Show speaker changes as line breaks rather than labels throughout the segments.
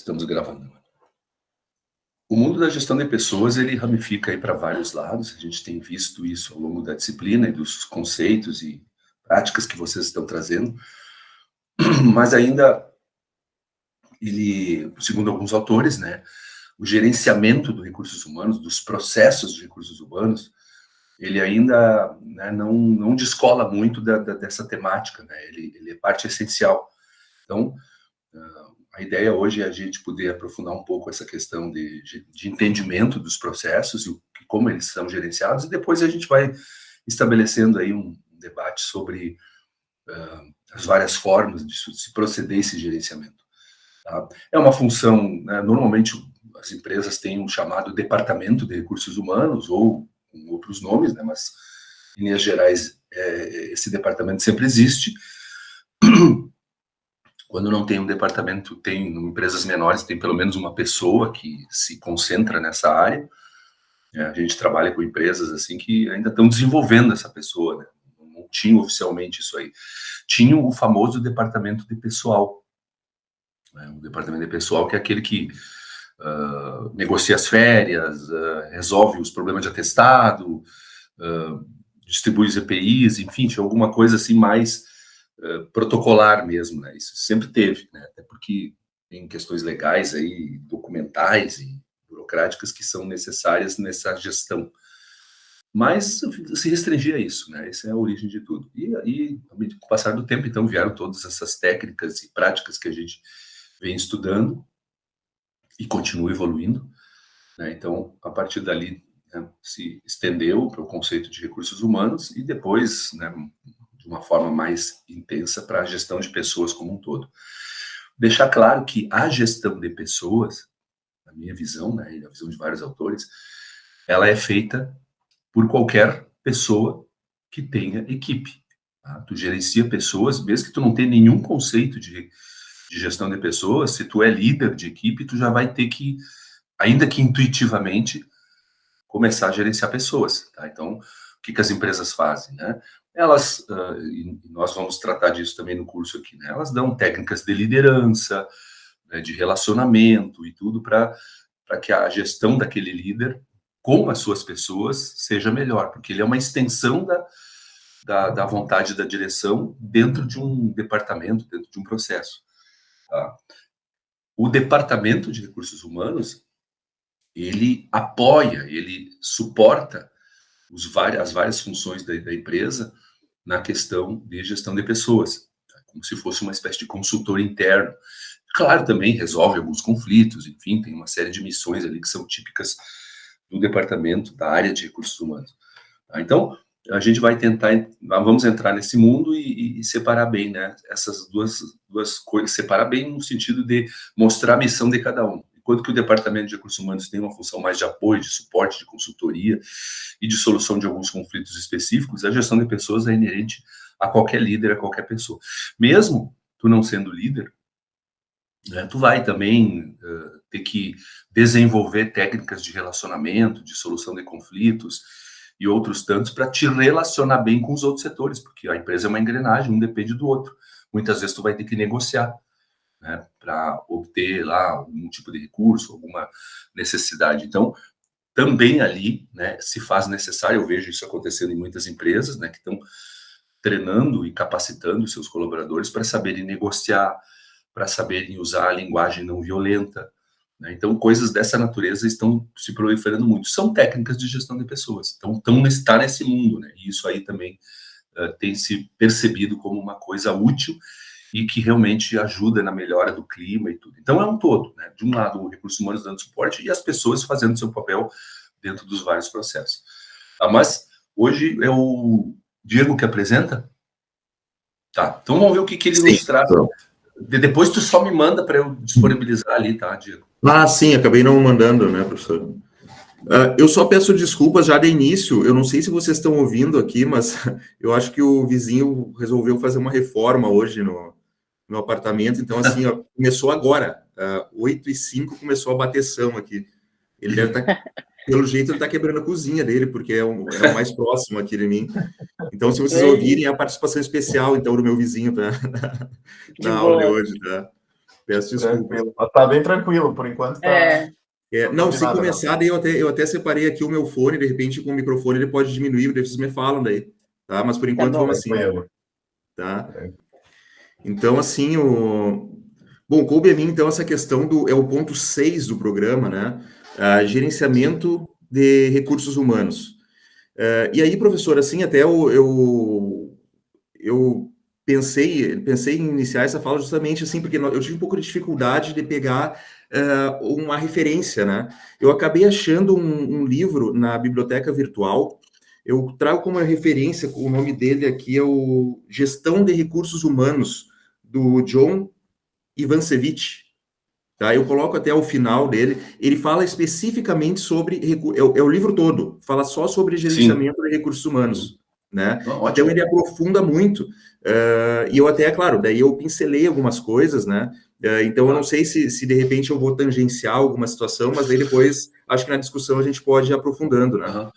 Estamos gravando. O mundo da gestão de pessoas, ele ramifica aí para vários lados. A gente tem visto isso ao longo da disciplina e dos conceitos e práticas que vocês estão trazendo. Mas ainda, ele, segundo alguns autores, né, o gerenciamento dos recursos humanos, dos processos de recursos humanos, ele ainda, né, não descola muito dessa temática, né? Ele é parte essencial. Então, a ideia hoje é a gente poder aprofundar um pouco essa questão de entendimento dos processos e como eles são gerenciados, e depois a gente vai estabelecendo aí um debate sobre as várias formas de se proceder esse gerenciamento. Tá? É uma função, né, normalmente as empresas têm um chamado departamento de recursos humanos, ou com outros nomes, né, mas em linhas gerais esse departamento sempre existe. Quando não tem um departamento, tem em empresas menores, tem pelo menos uma pessoa que se concentra nessa área. A gente trabalha com empresas assim que ainda estão desenvolvendo essa pessoa, né? Não tinha oficialmente isso aí. Tinha o famoso departamento de pessoal, né? O departamento de pessoal que é aquele que negocia as férias, resolve os problemas de atestado, distribui os EPIs, enfim, tinha alguma coisa assim mais protocolar mesmo, né? Isso sempre teve, né? Até porque tem questões legais aí, documentais e burocráticas que são necessárias nessa gestão. Mas se restringir a isso, né? Essa é a origem de tudo. E com o passar do tempo, então, vieram todas essas técnicas e práticas que a gente vem estudando e continua evoluindo, né? Então, a partir dali, né, se estendeu para o conceito de recursos humanos e depois, né, de uma forma mais intensa para a gestão de pessoas como um todo. Deixar claro que a gestão de pessoas, na minha visão, né, e na visão de vários autores, ela é feita por qualquer pessoa que tenha equipe. Tá? Tu gerencia pessoas, mesmo que tu não tenha nenhum conceito de gestão de pessoas, se tu é líder de equipe, tu já vai ter que, ainda que intuitivamente, começar a gerenciar pessoas. Tá? Então, o que as empresas fazem, né? Elas, e nós vamos tratar disso também no curso aqui, né? Elas dão técnicas de liderança, né, de relacionamento e tudo para que a gestão daquele líder com as suas pessoas seja melhor, porque ele é uma extensão da vontade da direção dentro de um departamento, dentro de um processo. Tá? O departamento de recursos humanos, ele apoia, ele suporta as várias funções da empresa na questão de gestão de pessoas, tá? Como se fosse uma espécie de consultor interno. Claro, também resolve alguns conflitos, enfim, tem uma série de missões ali que são típicas do departamento, da área de recursos humanos. Tá? Então, a gente vai tentar, vamos entrar nesse mundo e separar bem, né? Essas duas coisas, separar bem no sentido de mostrar a missão de cada um. Enquanto que o departamento de recursos humanos tem uma função mais de apoio, de suporte, de consultoria e de solução de alguns conflitos específicos, a gestão de pessoas é inerente a qualquer líder, a qualquer pessoa. Mesmo tu não sendo líder, né, tu vai também ter que desenvolver técnicas de relacionamento, de solução de conflitos e outros tantos para te relacionar bem com os outros setores, porque a empresa é uma engrenagem, um depende do outro. Muitas vezes tu vai ter que negociar, né, para obter lá algum tipo de recurso, alguma necessidade. Então, também ali, né, se faz necessário, eu vejo isso acontecendo em muitas empresas, né, que estão treinando e capacitando os seus colaboradores para saberem negociar, para saberem usar a linguagem não violenta, né? Então, coisas dessa natureza estão se proliferando muito. São técnicas de gestão de pessoas. Então, está nesse mundo, né? E isso aí também tem se percebido como uma coisa útil e que realmente ajuda na melhora do clima e tudo. Então, é um todo, né? De um lado, o recursos humanos dando suporte e as pessoas fazendo seu papel dentro dos vários processos. Mas, hoje, é o Diego que apresenta? Tá, então vamos ver o que ele nos traz. Depois tu só me manda para eu disponibilizar ali, tá, Diego?
Sim, acabei não mandando, né, professor? Eu só peço desculpas já de início, eu não sei se vocês estão ouvindo aqui, mas eu acho que o vizinho resolveu fazer uma reforma hoje no apartamento, então assim, ó, começou agora, 8h05 começou a bateção aqui. Ele deve estar, pelo jeito, ele está quebrando a cozinha dele, porque é o mais próximo aqui de mim. Então, se vocês ouvirem, é a participação especial, então, do meu vizinho na aula de hoje, tá? Peço desculpas.
Tranquilo. Mas tá bem tranquilo, por enquanto tá.
Não, se começar, daí eu até separei aqui o meu fone, de repente com o microfone ele pode diminuir, daí vocês me falam daí, tá? Mas por enquanto vamos assim, tá? Então, assim, Bom, coube a mim, então, essa questão é o ponto 6 do programa, né? Gerenciamento de recursos humanos. E aí, professor, assim, até eu pensei em iniciar essa fala justamente assim, porque eu tive um pouco de dificuldade de pegar uma referência, né? Eu acabei achando um livro na biblioteca virtual, eu trago como referência, o nome dele aqui é o Gestão de Recursos Humanos, do John Ivancevich, tá? Eu coloco até o final dele, ele fala especificamente sobre, é o livro todo, fala só sobre gerenciamento de recursos humanos, né? Então ele aprofunda muito, e eu até, claro, daí eu pincelei algumas coisas, né? Então eu não sei se de repente eu vou tangenciar alguma situação, mas aí depois, acho que na discussão a gente pode ir aprofundando, né?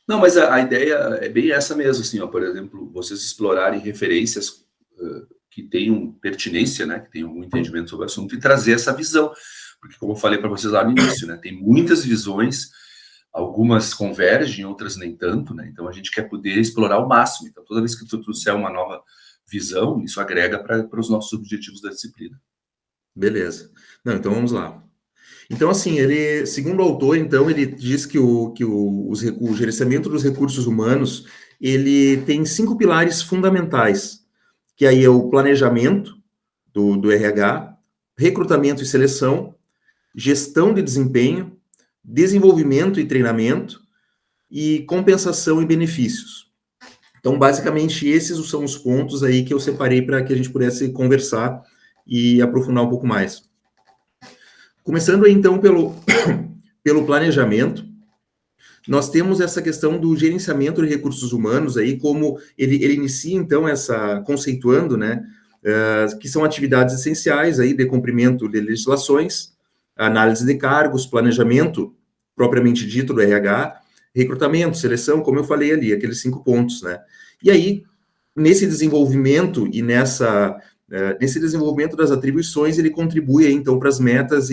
Não, mas a ideia é bem essa mesmo, assim, ó, por exemplo, vocês explorarem referências que tenham pertinência, né, que tenham algum entendimento sobre o assunto e trazer essa visão, porque como eu falei para vocês lá no início, né, tem muitas visões, algumas convergem, outras nem tanto, né, então a gente quer poder explorar ao máximo, então toda vez que tu trouxer uma nova visão, isso agrega para os nossos objetivos da disciplina.
Beleza. Não, então vamos lá. Então, assim, ele, segundo o autor, então, ele diz que o gerenciamento dos recursos humanos, ele tem 5 pilares fundamentais, que aí é o planejamento do RH, recrutamento e seleção, gestão de desempenho, desenvolvimento e treinamento e compensação e benefícios. Então, basicamente, esses são os pontos aí que eu separei para que a gente pudesse conversar e aprofundar um pouco mais. Começando aí, então, pelo planejamento, nós temos essa questão do gerenciamento de recursos humanos aí, como ele inicia, então, conceituando, né, que são atividades essenciais aí de cumprimento de legislações, análise de cargos, planejamento, propriamente dito, do RH, recrutamento, seleção, como eu falei ali, aqueles 5 pontos, né? E aí, nesse desenvolvimento e nesse desenvolvimento das atribuições, ele contribui, aí, então, para as metas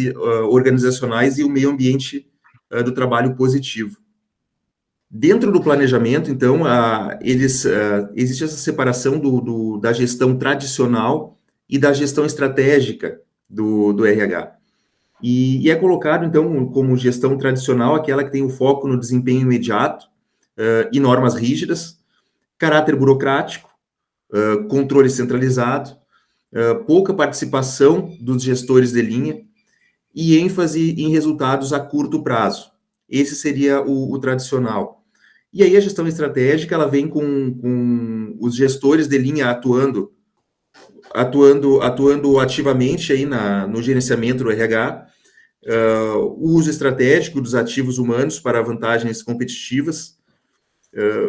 organizacionais e o meio ambiente do trabalho positivo. Dentro do planejamento, então, existe essa separação da gestão tradicional e da gestão estratégica do RH. E é colocado, então, como gestão tradicional, aquela que tem o foco no desempenho imediato e normas rígidas, caráter burocrático, controle centralizado, pouca participação dos gestores de linha e ênfase em resultados a curto prazo. Esse seria o tradicional. E aí a gestão estratégica, ela vem com os gestores de linha atuando ativamente aí no gerenciamento do RH, o uso estratégico dos ativos humanos para vantagens competitivas,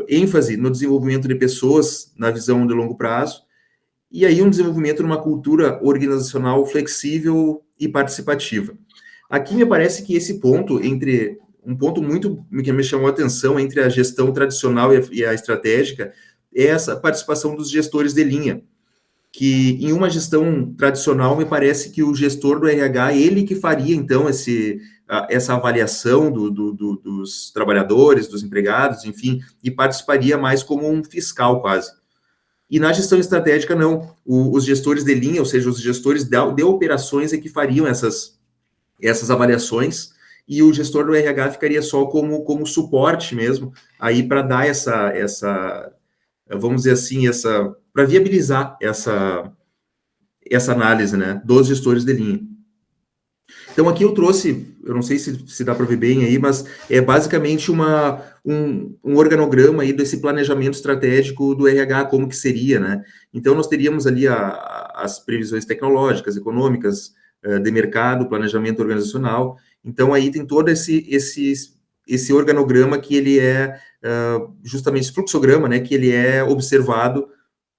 ênfase no desenvolvimento de pessoas na visão de longo prazo, e aí um desenvolvimento numa cultura organizacional flexível e participativa. Aqui me parece que esse ponto, um ponto muito que me chamou a atenção entre a gestão tradicional e a estratégica, é essa participação dos gestores de linha, que em uma gestão tradicional me parece que o gestor do RH, ele que faria então essa avaliação dos trabalhadores, dos empregados, enfim, e participaria mais como um fiscal quase. E na gestão estratégica, não. Os gestores de linha, ou seja, os gestores de operações é que fariam essas avaliações, e o gestor do RH ficaria só como suporte mesmo, aí para dar vamos dizer assim, para viabilizar essa análise, né, dos gestores de linha. Então, aqui eu trouxe, eu não sei se dá para ver bem aí, mas é basicamente um organograma aí desse planejamento estratégico do RH, como que seria, né? Então, nós teríamos ali as previsões tecnológicas, econômicas, de mercado, planejamento organizacional. Então, aí tem todo esse organograma que ele é justamente esse fluxograma, né, que ele é observado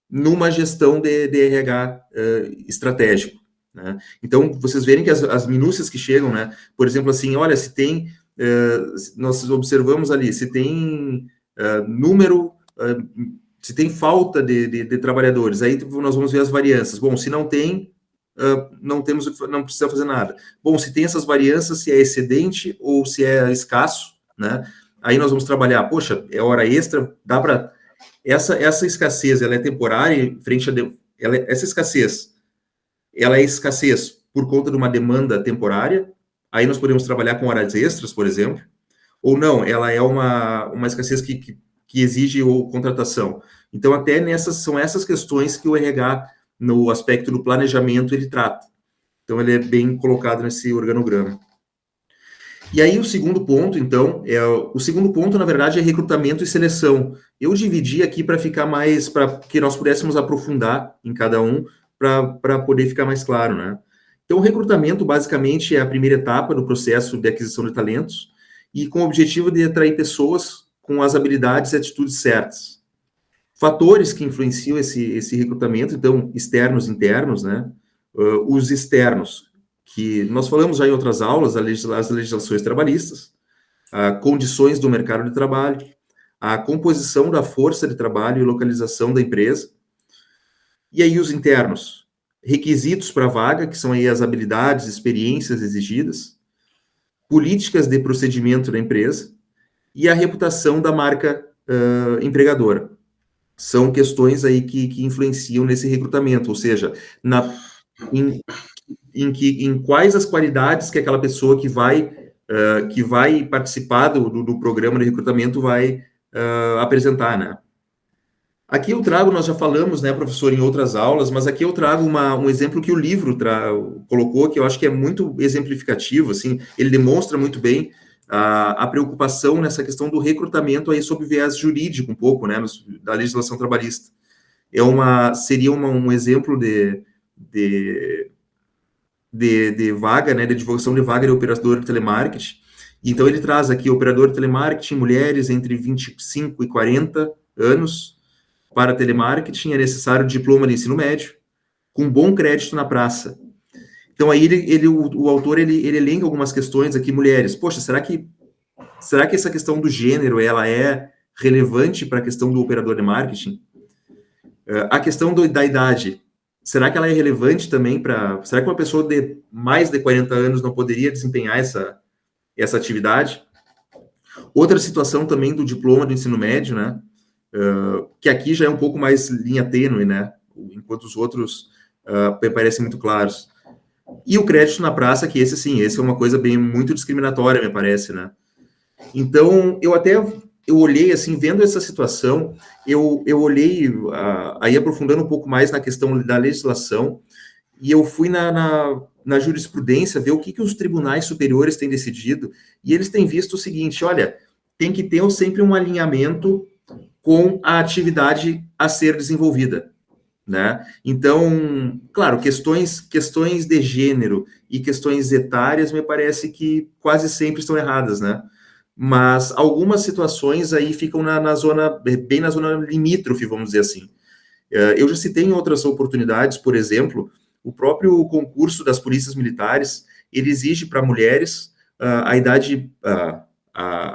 numa gestão de RH estratégico. Né? Então, vocês verem que as minúcias que chegam, né? Por exemplo, assim, olha, se tem, nós observamos ali, se tem número, se tem falta de trabalhadores, aí nós vamos ver as variâncias. Bom, se não tem, não precisa fazer nada. Bom, se tem essas variâncias, se é excedente ou se é escasso, né? Aí nós vamos trabalhar, poxa, é hora extra, dá para... Essa escassez, ela é temporária, essa escassez, ela é escassez por conta de uma demanda temporária, aí nós podemos trabalhar com horas extras, por exemplo, ou não, ela é uma escassez que exige contratação. Então, até são essas questões que o RH, no aspecto do planejamento, ele trata. Então, ele é bem colocado nesse organograma. E aí, o segundo ponto, então, na verdade, é recrutamento e seleção. Eu dividi aqui para ficar mais, para que nós pudéssemos aprofundar em cada um, para poder ficar mais claro, né? Então, o recrutamento, basicamente, é a primeira etapa do processo de aquisição de talentos, e com o objetivo de atrair pessoas com as habilidades e atitudes certas. Fatores que influenciam esse recrutamento, então, externos e internos, né? Os externos, que nós falamos já em outras aulas, as legislações trabalhistas, condições do mercado de trabalho, a composição da força de trabalho e localização da empresa. E aí os internos, requisitos para a vaga, que são aí as habilidades, experiências exigidas, políticas de procedimento da empresa e a reputação da marca empregadora. São questões aí que influenciam nesse recrutamento, ou seja, em quais as qualidades que aquela pessoa que vai participar do programa de recrutamento vai apresentar, né? Aqui eu trago, nós já falamos, né, professor, em outras aulas, mas aqui eu trago um exemplo que o livro colocou, que eu acho que é muito exemplificativo, assim, ele demonstra muito bem a preocupação nessa questão do recrutamento aí sob viés jurídico, um pouco, né, da legislação trabalhista. Seria um exemplo de vaga, né, de divulgação de vaga de operador de telemarketing. Então, ele traz aqui operador de telemarketing, mulheres entre 25 e 40 anos. Para telemarketing é necessário diploma de ensino médio, com bom crédito na praça. Então, aí o autor elenca algumas questões aqui, mulheres. Poxa, será que essa questão do gênero, ela é relevante para a questão do operador de marketing? A questão da idade, será que ela é relevante também será que uma pessoa de mais de 40 anos não poderia desempenhar essa atividade? Outra situação também do diploma do ensino médio, né? Que aqui já é um pouco mais linha tênue, né? Enquanto os outros parecem muito claros. E o crédito na praça, que esse é uma coisa muito discriminatória, me parece, né? Então, eu olhei, assim, vendo essa situação, eu olhei, aí aprofundando um pouco mais na questão da legislação, e eu fui na jurisprudência ver o que os tribunais superiores têm decidido, e eles têm visto o seguinte, olha, tem que ter sempre um alinhamento com a atividade a ser desenvolvida, né? Então, claro, questões de gênero e questões etárias me parece que quase sempre estão erradas, né? Mas algumas situações aí ficam bem na zona limítrofe, vamos dizer assim. Eu já citei em outras oportunidades, por exemplo, o próprio concurso das polícias militares, ele exige para mulheres a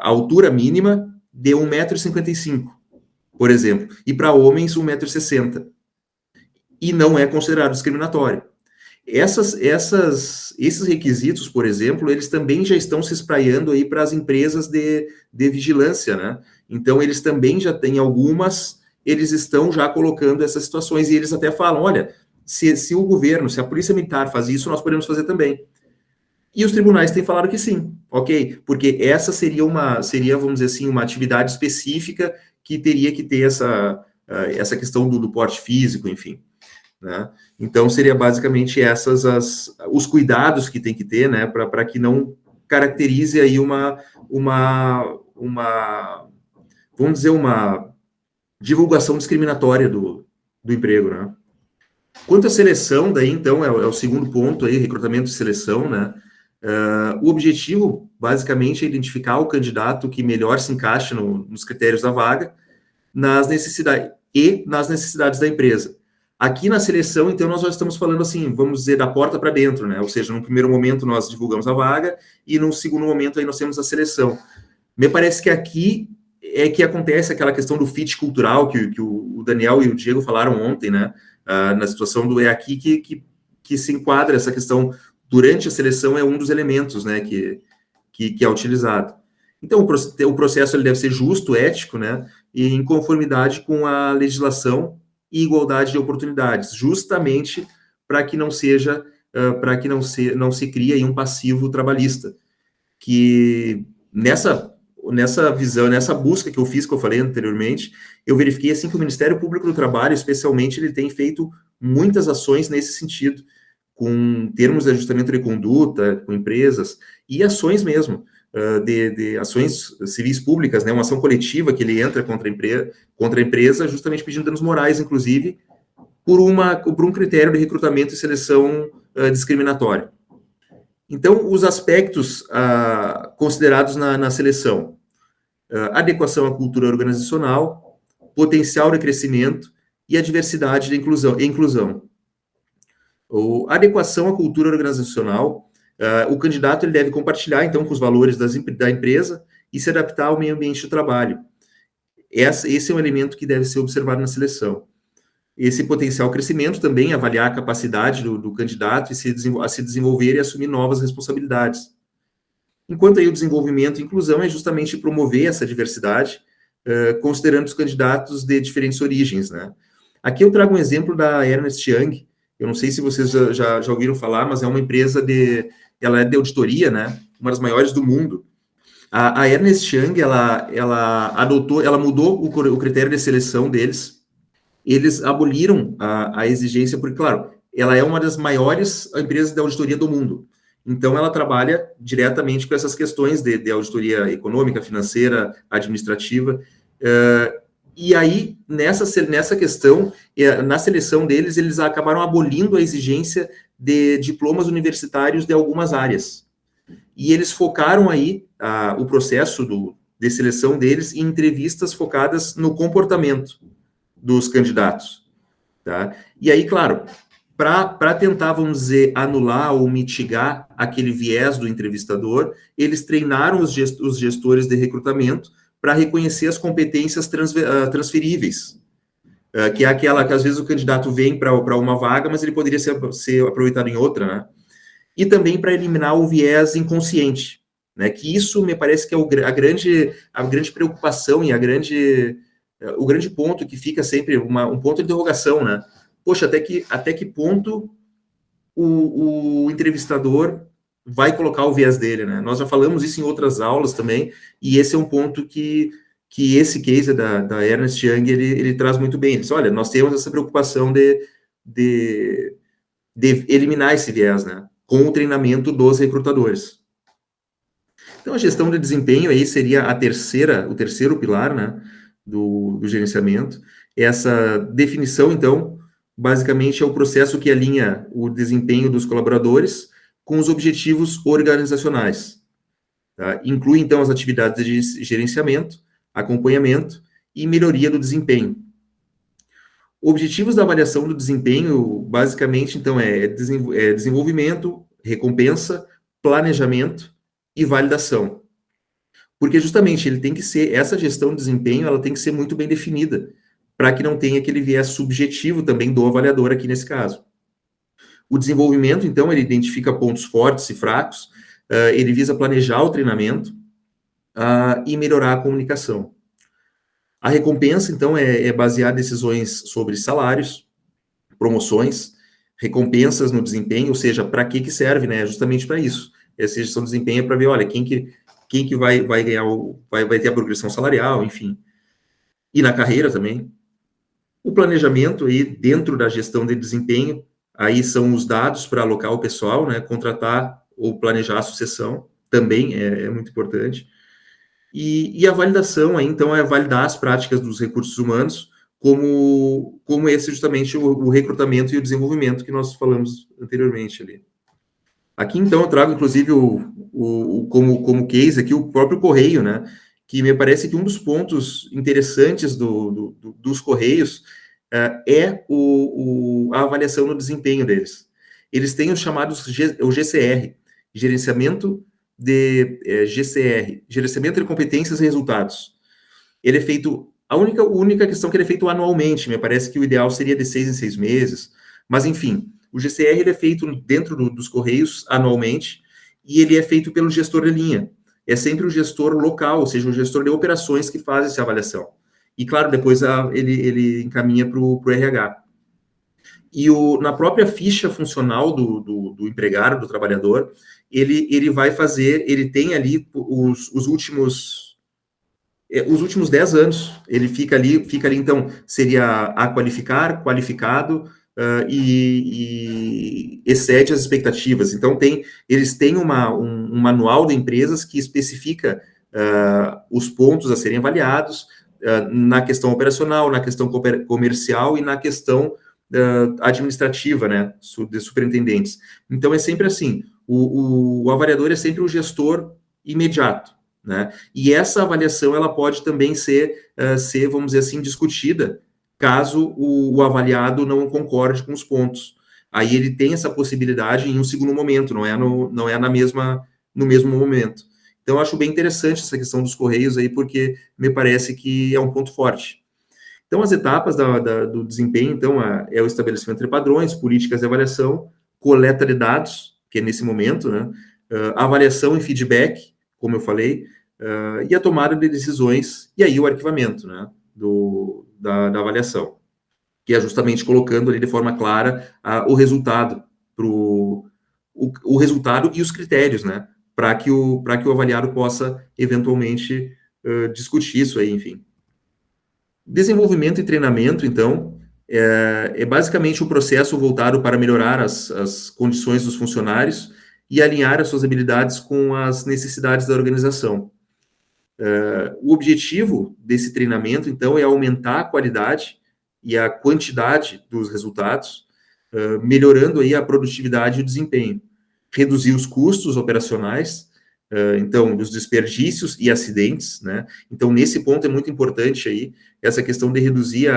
altura mínima de 1,55 m, por exemplo, e para homens 1,60 m. E não é considerado discriminatório. Esses requisitos, por exemplo, eles também já estão se espraiando aí para as empresas de vigilância, né? Então, eles também já têm eles estão já colocando essas situações, e eles até falam, olha, se o governo, se a polícia militar faz isso, nós podemos fazer também. E os tribunais têm falado que sim, ok? Porque essa seria, vamos dizer assim, uma atividade específica que teria que ter essa questão do porte físico, enfim, né? Então, seria basicamente os cuidados que tem que ter, né, para que não caracterize aí vamos dizer, uma divulgação discriminatória do emprego, né? Quanto à seleção, daí, então, é o segundo ponto aí, recrutamento e seleção, né? O objetivo, basicamente, é identificar o candidato que melhor se encaixa nos critérios da vaga, nas necessidades da empresa. Aqui na seleção, então, nós já estamos falando assim, vamos dizer, da porta para dentro, né? Ou seja, no primeiro momento nós divulgamos a vaga e no segundo momento aí nós temos a seleção. Me parece que aqui é que acontece aquela questão do fit cultural que o Daniel e o Diego falaram ontem, né? Na situação é aqui que que se enquadra essa questão durante a seleção, é um dos elementos, né, que é utilizado. Então, o processo ele deve ser justo, ético, né, e em conformidade com a legislação e igualdade de oportunidades, justamente para que não seja, para que não se crie aí um passivo trabalhista, que nessa visão, nessa busca que eu fiz, que eu falei anteriormente, eu verifiquei assim que o Ministério Público do Trabalho, especialmente, ele tem feito muitas ações nesse sentido, com termos de ajustamento de conduta, com empresas, e ações mesmo, de ações civis públicas, né, uma ação coletiva que ele entra contra a empresa, justamente pedindo danos morais, inclusive, por um critério de recrutamento e seleção discriminatório. Então, os aspectos considerados na seleção: adequação à cultura organizacional, potencial de crescimento e a diversidade de inclusão. Adequação à cultura organizacional, o candidato ele deve compartilhar, então, com os valores da empresa e se adaptar ao meio ambiente de trabalho. Esse é um elemento que deve ser observado na seleção. Esse potencial crescimento também, avaliar a capacidade do candidato a se desenvolver e assumir novas responsabilidades. Enquanto aí o desenvolvimento e inclusão é justamente promover essa diversidade, considerando os candidatos de diferentes origens, né? Aqui eu trago um exemplo da Ernst Young. Eu não sei se vocês já ouviram falar, mas é uma empresa ela é de auditoria, né? Uma das maiores do mundo. A Ernst Young, ela mudou o critério de seleção deles. Eles aboliram a exigência, porque, claro, ela é uma das maiores empresas de auditoria do mundo. Então, ela trabalha diretamente com essas questões de auditoria econômica, financeira, administrativa. E aí, nessa questão, na seleção deles, eles acabaram abolindo a exigência de diplomas universitários de algumas áreas. E eles focaram aí o processo de seleção deles em entrevistas focadas no comportamento dos candidatos, tá? E aí, claro, para tentar, vamos dizer, anular ou mitigar aquele viés do entrevistador, eles treinaram os gestores de recrutamento para reconhecer as competências transferíveis, que é aquela que às vezes o candidato vem para uma vaga, mas ele poderia ser aproveitado em outra, né? E também para eliminar o viés inconsciente, né? Que isso me parece que é a grande preocupação e o grande ponto que fica sempre um ponto de interrogação, né? Poxa, até que ponto o entrevistador vai colocar o viés dele, né? Nós já falamos isso em outras aulas também, e esse é um ponto que esse case da Ernst Young, ele traz muito bem. Ele diz, olha, nós temos essa preocupação de eliminar esse viés, né? Com o treinamento dos recrutadores. Então, a gestão de desempenho aí seria o terceiro pilar, né? Do gerenciamento. Essa definição, então, basicamente é o processo que alinha o desempenho dos colaboradores com os objetivos organizacionais. Tá? Inclui, então, as atividades de gerenciamento, acompanhamento e melhoria do desempenho. Objetivos da avaliação do desempenho, basicamente, então, é desenvolvimento, recompensa, planejamento e validação. Porque justamente essa gestão de desempenho, ela tem que ser muito bem definida, para que não tenha aquele viés subjetivo também do avaliador aqui nesse caso. O desenvolvimento, então, ele identifica pontos fortes e fracos, ele visa planejar o treinamento e melhorar a comunicação. A recompensa, então, é basear decisões sobre salários, promoções, recompensas no desempenho, ou seja, para que serve, né? Justamente para isso. Essa gestão de desempenho é para ver, olha, quem que vai ganhar, vai ter a progressão salarial, enfim. E na carreira também. O planejamento aí, dentro da gestão de desempenho, aí são os dados para alocar o pessoal, né? Contratar ou planejar a sucessão, também é muito importante. E a validação, aí, então, é validar as práticas dos recursos humanos, como esse justamente o recrutamento e o desenvolvimento que nós falamos anteriormente ali. Aqui, então, eu trago, inclusive, como case aqui, o próprio Correio, né? Que me parece que um dos pontos interessantes dos Correios é a avaliação no desempenho deles. Eles têm os chamados o GCR, Gerenciamento de Competências e Resultados. Ele é feito, a única questão que ele é feito anualmente, me parece que o ideal seria de 6 em 6 meses, mas, enfim, O GCR ele é feito dentro dos Correios anualmente e ele é feito pelo gestor de linha. É sempre o gestor local, ou seja, o gestor de operações que faz essa avaliação. E, claro, depois ele encaminha para o RH. E na própria ficha funcional do empregado, do trabalhador, ele vai fazer, ele tem ali os últimos 10 anos, ele fica ali, então, seria a qualificar, qualificado, e excede as expectativas. Então, eles têm um manual de empresas que especifica os pontos a serem avaliados na questão operacional, na questão comercial e na questão administrativa, né, de superintendentes. Então, é sempre assim, o avaliador é sempre o gestor imediato, né, e essa avaliação, ela pode também ser, vamos dizer assim, discutida, caso o avaliado não concorde com os pontos. Aí ele tem essa possibilidade em um segundo momento, não é no mesmo momento. Então, eu acho bem interessante essa questão dos Correios aí, porque me parece que é um ponto forte. Então, as etapas do desempenho, então, é o estabelecimento de padrões, políticas de avaliação, coleta de dados, que é nesse momento, né, avaliação e feedback, como eu falei, e a tomada de decisões, e aí o arquivamento, né, da avaliação, que é justamente colocando ali de forma clara o resultado, o resultado e os critérios, né, para que o avaliado possa, eventualmente, discutir isso aí, enfim. Desenvolvimento e treinamento, então, é basicamente um processo voltado para melhorar as condições dos funcionários e alinhar as suas habilidades com as necessidades da organização. O objetivo desse treinamento, então, é aumentar a qualidade e a quantidade dos resultados, melhorando aí a produtividade e o desempenho, reduzir os custos operacionais, então, os desperdícios e acidentes, né? Então, nesse ponto é muito importante aí essa questão de reduzir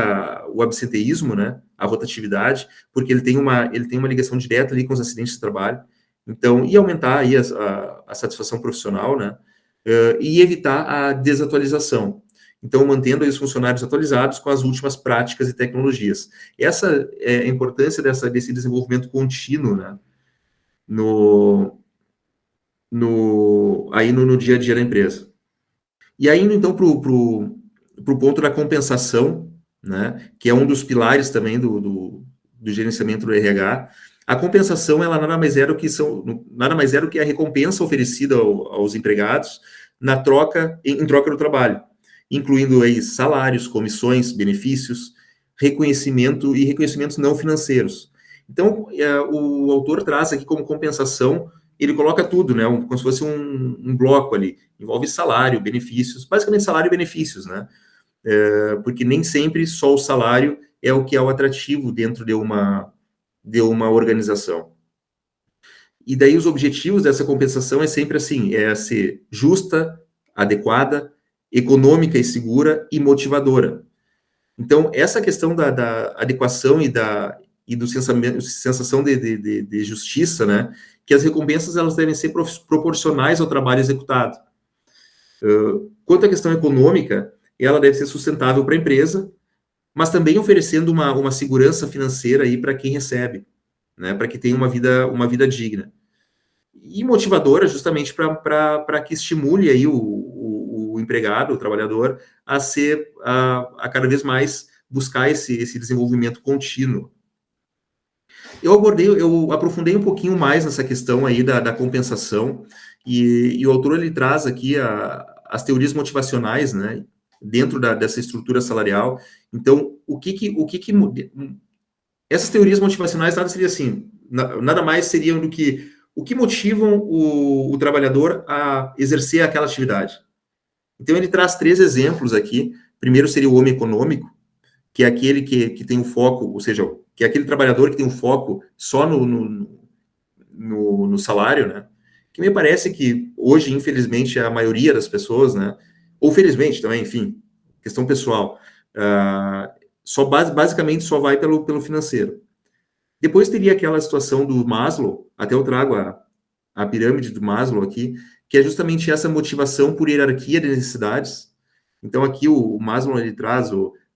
o absenteísmo, né? A rotatividade, porque ele tem uma ligação direta ali com os acidentes de trabalho. Então, e aumentar aí a satisfação profissional, né? E evitar a desatualização. Então, mantendo aí os funcionários atualizados com as últimas práticas e tecnologias. Essa é a importância desse desenvolvimento contínuo, né? Aí no dia a dia da empresa. E aí, então, para o ponto da compensação, né, que é um dos pilares também do gerenciamento do RH, a compensação, ela nada mais é do que a recompensa oferecida aos empregados em troca do trabalho, incluindo aí salários, comissões, benefícios, reconhecimentos não financeiros. Então, o autor traz aqui como compensação, ele coloca tudo, né, como se fosse um bloco ali, envolve salário, benefícios, basicamente salário e benefícios, né, porque nem sempre só o salário é o que é o atrativo dentro de uma organização. E daí os objetivos dessa compensação é sempre assim, é ser justa, adequada, econômica e segura e motivadora. Então, essa questão da adequação e do sensação de justiça, né, que as recompensas elas devem ser proporcionais ao trabalho executado. Quanto à questão econômica, ela deve ser sustentável para a empresa, mas também oferecendo uma segurança financeira aí para quem recebe, né, para que tenha uma vida digna. E motivadora justamente para que estimule aí o empregado, o trabalhador, a cada vez mais buscar esse desenvolvimento contínuo. Eu aprofundei um pouquinho mais nessa questão aí da compensação, e o autor ele traz aqui as teorias motivacionais, né, dentro dessa estrutura salarial. Então, essas teorias motivacionais nada mais seriam do que o que motivam o trabalhador a exercer aquela atividade. Então, ele traz 3 exemplos aqui. Primeiro seria o homem econômico, que é aquele que tem um foco, ou seja, que é aquele trabalhador que tem um foco só no salário, né? Que me parece que hoje, infelizmente, a maioria das pessoas, né? Ou felizmente também, enfim, questão pessoal, basicamente só vai pelo financeiro. Depois teria aquela situação do Maslow, até eu trago a pirâmide do Maslow aqui, que é justamente essa motivação por hierarquia de necessidades. Então, aqui o Maslow ele traz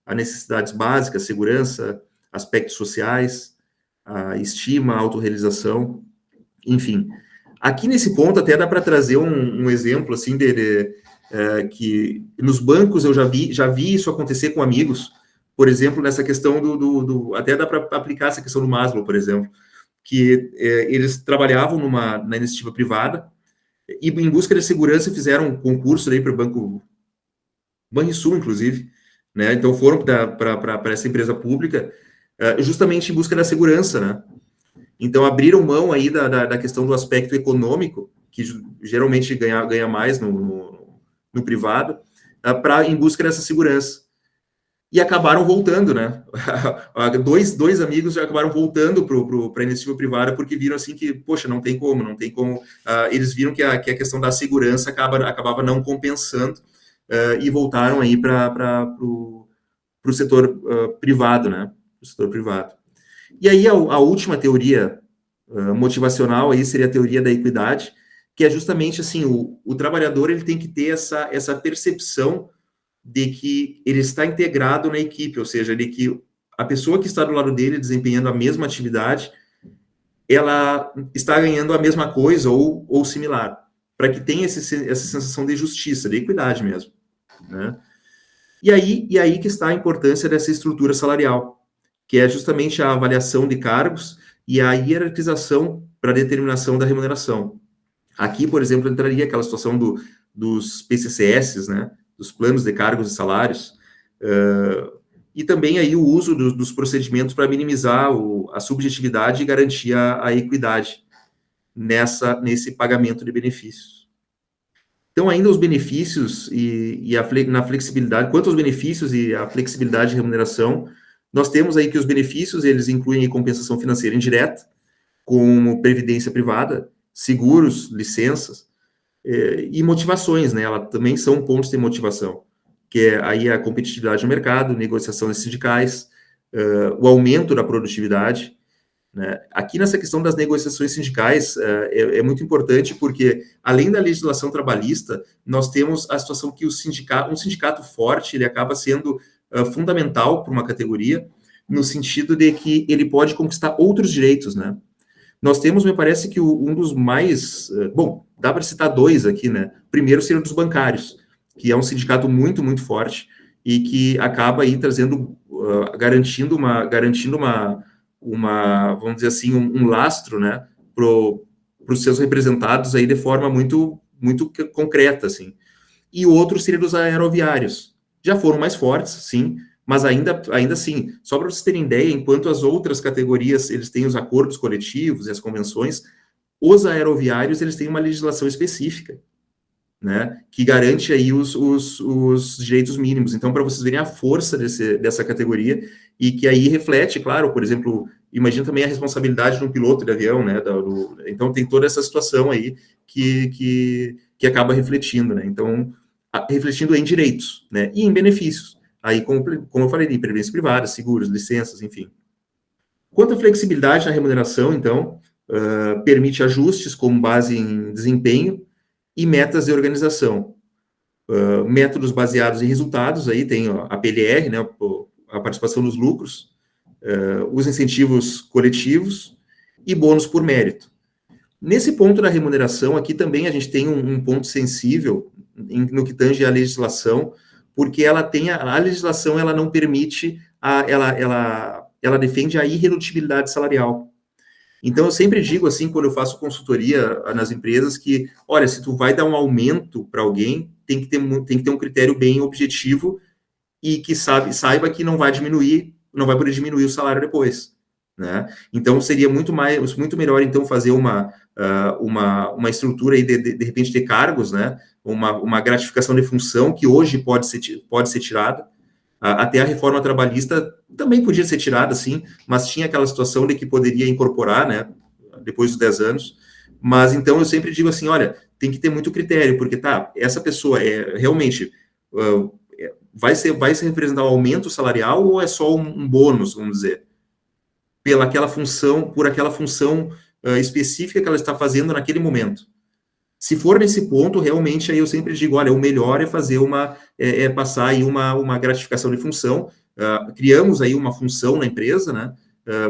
as necessidades básicas, segurança, aspectos sociais, a estima, a autorrealização, enfim. Aqui nesse ponto até dá para trazer um exemplo, assim, que nos bancos eu já vi isso acontecer com amigos, por exemplo, nessa questão até dá para aplicar essa questão do Maslow, por exemplo, que eles trabalhavam na iniciativa privada e em busca de segurança fizeram um concurso aí para o Banrisul, inclusive, né? Então foram para essa empresa pública justamente em busca da segurança, né? Então abriram mão aí da questão do aspecto econômico, que geralmente ganha mais no privado, em busca dessa segurança. E acabaram voltando, né? dois amigos já acabaram voltando para a iniciativa privada porque viram assim que, poxa, não tem como. Eles viram que a questão da segurança acabava não compensando e voltaram aí para o setor privado, né? O setor privado. E aí a última teoria motivacional aí seria a teoria da equidade, que é justamente assim, o trabalhador ele tem que ter essa percepção de que ele está integrado na equipe, ou seja, de que a pessoa que está do lado dele desempenhando a mesma atividade, ela está ganhando a mesma coisa ou similar, para que tenha essa sensação de justiça, de equidade mesmo, né? E aí que está a importância dessa estrutura salarial, que é justamente a avaliação de cargos e a hierarquização para determinação da remuneração. Aqui, por exemplo, entraria aquela situação dos PCCS, né? Dos planos de cargos e salários, e também aí o uso dos procedimentos para minimizar a subjetividade e garantir a equidade nesse pagamento de benefícios. Então, ainda os benefícios na flexibilidade, quanto aos benefícios e a flexibilidade de remuneração, nós temos aí que os benefícios, eles incluem a compensação financeira indireta, como previdência privada, seguros, licenças, e motivações, né? Elas também são pontos de motivação, que é aí a competitividade no mercado, negociações sindicais, o aumento da produtividade, né? Aqui nessa questão das negociações sindicais é muito importante porque, além da legislação trabalhista, nós temos a situação que um sindicato forte, ele acaba sendo fundamental para uma categoria, no sentido de que ele pode conquistar outros direitos, né? Nós temos, me parece que um dos mais... Bom, dá para citar dois aqui, né? Primeiro seria o dos bancários, que é um sindicato muito, muito forte e que acaba aí trazendo, garantindo uma vamos dizer assim, um lastro, né? Para os seus representados aí de forma muito, muito concreta, assim. E o outro seria dos aeroviários. Já foram mais fortes, sim, mas ainda assim, só para vocês terem ideia, enquanto as outras categorias, eles têm os acordos coletivos e as convenções, os aeroviários, eles têm uma legislação específica, né, que garante aí os direitos mínimos. Então, para vocês verem a força dessa categoria, e que aí reflete, claro, por exemplo, imagina também a responsabilidade de um piloto de avião, né, então tem toda essa situação aí que acaba refletindo, né, então, refletindo em direitos, né, e em benefícios. Aí, como eu falei, de previdência privada, seguros, licenças, enfim. Quanto à flexibilidade na remuneração, então, permite ajustes com base em desempenho e metas de organização. Métodos baseados em resultados, aí tem a PLR, né, a participação nos lucros, os incentivos coletivos e bônus por mérito. Nesse ponto da remuneração, aqui também a gente tem um ponto sensível no que tange à legislação, porque a legislação ela não permite, ela defende a irredutibilidade salarial. Então, eu sempre digo assim, quando eu faço consultoria nas empresas, que, olha, se tu vai dar um aumento para alguém, tem que ter um critério bem objetivo e que saiba que não vai poder diminuir o salário depois, né? Então, seria muito melhor, então, fazer uma estrutura aí de repente de cargos, né? Uma gratificação de função que hoje pode ser tirada. Até a reforma trabalhista também podia ser tirada, sim, mas tinha aquela situação de que poderia incorporar, né, depois dos 10 anos. Mas, então, eu sempre digo assim, olha, tem que ter muito critério, porque, essa pessoa realmente vai se representar um aumento salarial ou é só um bônus, vamos dizer, por aquela função específica que ela está fazendo naquele momento. Se for nesse ponto, realmente, aí eu sempre digo, olha, o melhor é fazer passar aí uma gratificação de função. Criamos aí uma função na empresa, né,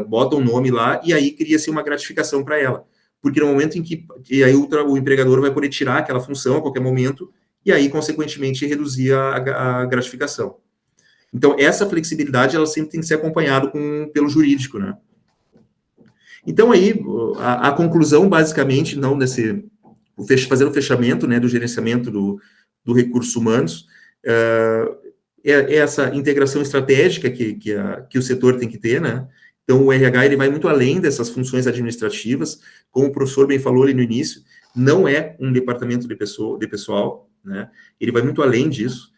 bota um nome lá e aí cria-se uma gratificação para ela. Porque no momento em que e aí o empregador vai poder tirar aquela função a qualquer momento e aí, consequentemente, reduzir a gratificação. Então, essa flexibilidade, ela sempre tem que ser acompanhada pelo jurídico, né? Então, aí, a conclusão, basicamente, não fazendo o fechamento, né, do gerenciamento do recursos humanos, é essa integração estratégica que o setor tem que ter, né? Então, o RH, ele vai muito além dessas funções administrativas, como o professor bem falou ali no início, não é um departamento de pessoal, né? Ele vai muito além disso.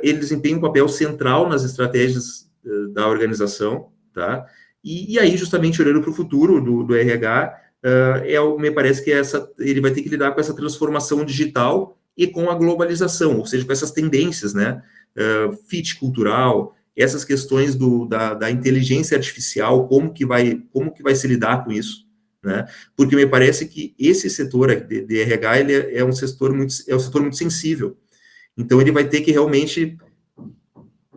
Ele desempenha um papel central nas estratégias da organização, tá? E aí, justamente, olhando para o futuro do RH, me parece que ele vai ter que lidar com essa transformação digital e com a globalização, ou seja, com essas tendências, né? Fit cultural, essas questões da inteligência artificial, como que vai se lidar com isso, né? Porque me parece que esse setor de RH, ele é um setor muito sensível. Então, ele vai ter que realmente,